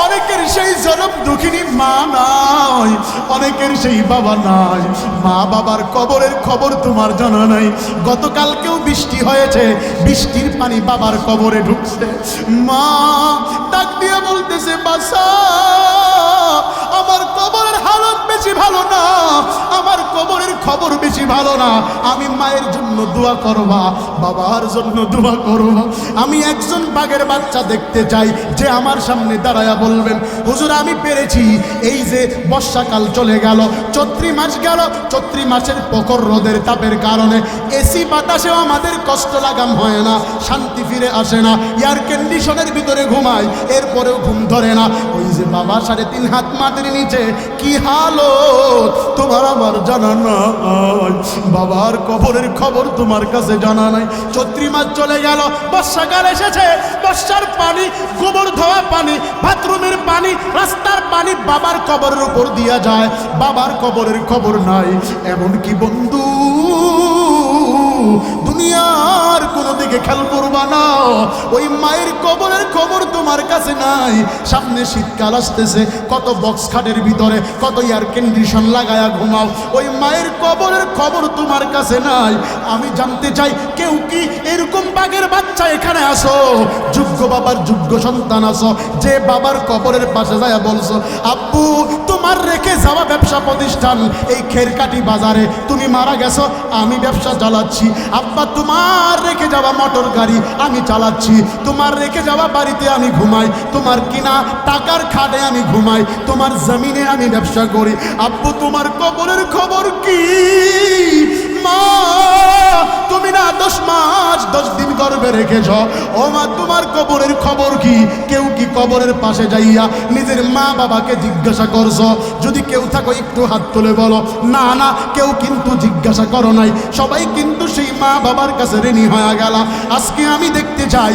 অনেকের সেই জনম দুঃখিনী মা নাই, অনেকের সেই বাবা নাই। মা বাবার কবরের খবর তোমার জানা নাই। গতকালকেও বৃষ্টি হয়েছে, বৃষ্টির পানি বাবার কবরে ঢুকছে। মা ডাক দিয়ে বলতেছে, বাসা আমার কবরের হালত বেশি ভালো না, আমার কবরের খবর বেশি ভালো না। আমি মায়ের জন্য দোয়া করবা, বাবার জন্য দোয়া করবা। আমি একজন বাঘের বাচ্চা দেখতে চাই যে আমার সামনে দাঁড়ায়া বলবেন, হুজুর আমি পেরেছি। এই যে বর্ষাকাল চলে গেল, চৈত্রি মাস গেল, চৈত্রি মাসের প্রখর রোদের তাপের কারণে এসি বাতাসেও আমাদের কষ্ট লাগাম হয় না, শান্তি ফিরে আসে না। এয়ার কন্ডিশনের ভিতরে ঘুমাই, এরপরেও ঘুম ধরে না। ওই যে বাবা 3.5 হাত মাটির নিচে, কি হালত তোমার আমার জানা নাই। বাবার কবরের খবর তোমার কাছে জানা নাই। চৈত্রি মাস চলে গেল, বর্ষাকাল এসেছে। বর্ষার পানি, গোবর ধোয়া পানি, বাথরুমের পানি, রাস্তার পানি বাবার কবরের উপর দিয়া যায়। বাবার কবরের খবর নাই। এমনকি বন্ধু, দুনিয়ার কোনো দিকে খেয়াল করবা না, ওই মায়ের কবরের খবর তোমার কাছে নাই। সামনে শীতকাল আসতেছে, কত বক্স খাটের ভিতরে, কত এয়ার কন্ডিশন লাগায়া ঘুমাও, ওই মায়ের কবরের খবর তোমার কাছে নাই। আমি জানতে চাই, কেউ কি এরকম বাঘের বাচ্চা এখানে আসো, যোগ্য বাবার যোগ্য সন্তান আসো, যে বাবার কবরের পাশে যায় বলছো, আব্বু তোমার রেখে যাওয়া ব্যবসা প্রতিষ্ঠান এই খেরকাটি বাজারে, তুমি মারা গেছো, আমি ব্যবসা চালাচ্ছি। আব্বা তোমার রেখে যাওয়া মোটর গাড়ি আমি চালাচ্ছি, তোমার রেখে যাওয়া বাড়িতে আমি ঘুমাই, তোমার কিনা টাকার খাটে আমি ঘুমাই, তোমার জমিনে আমি ব্যবসা করি। আব্বু তোমার কবরের খবর কি? মা তুমি না 10 মাস 10 দিন গর্ভে রেখেছ, ও মা তোমার কবরের খবর কি? কেউ কি কবরের পাশে যাইয়া নিজের মা বাবাকে জিজ্ঞাসা করছো? যদি কেউ থাকো একটু হাত তুলে বলো। না না, কেউ কিন্তু জিজ্ঞাসা করো নাই, সবাই কিন্তু সেই মা বাবার কাছে ঋণী হয়ে গেল। আজকে আমি দেখতে চাই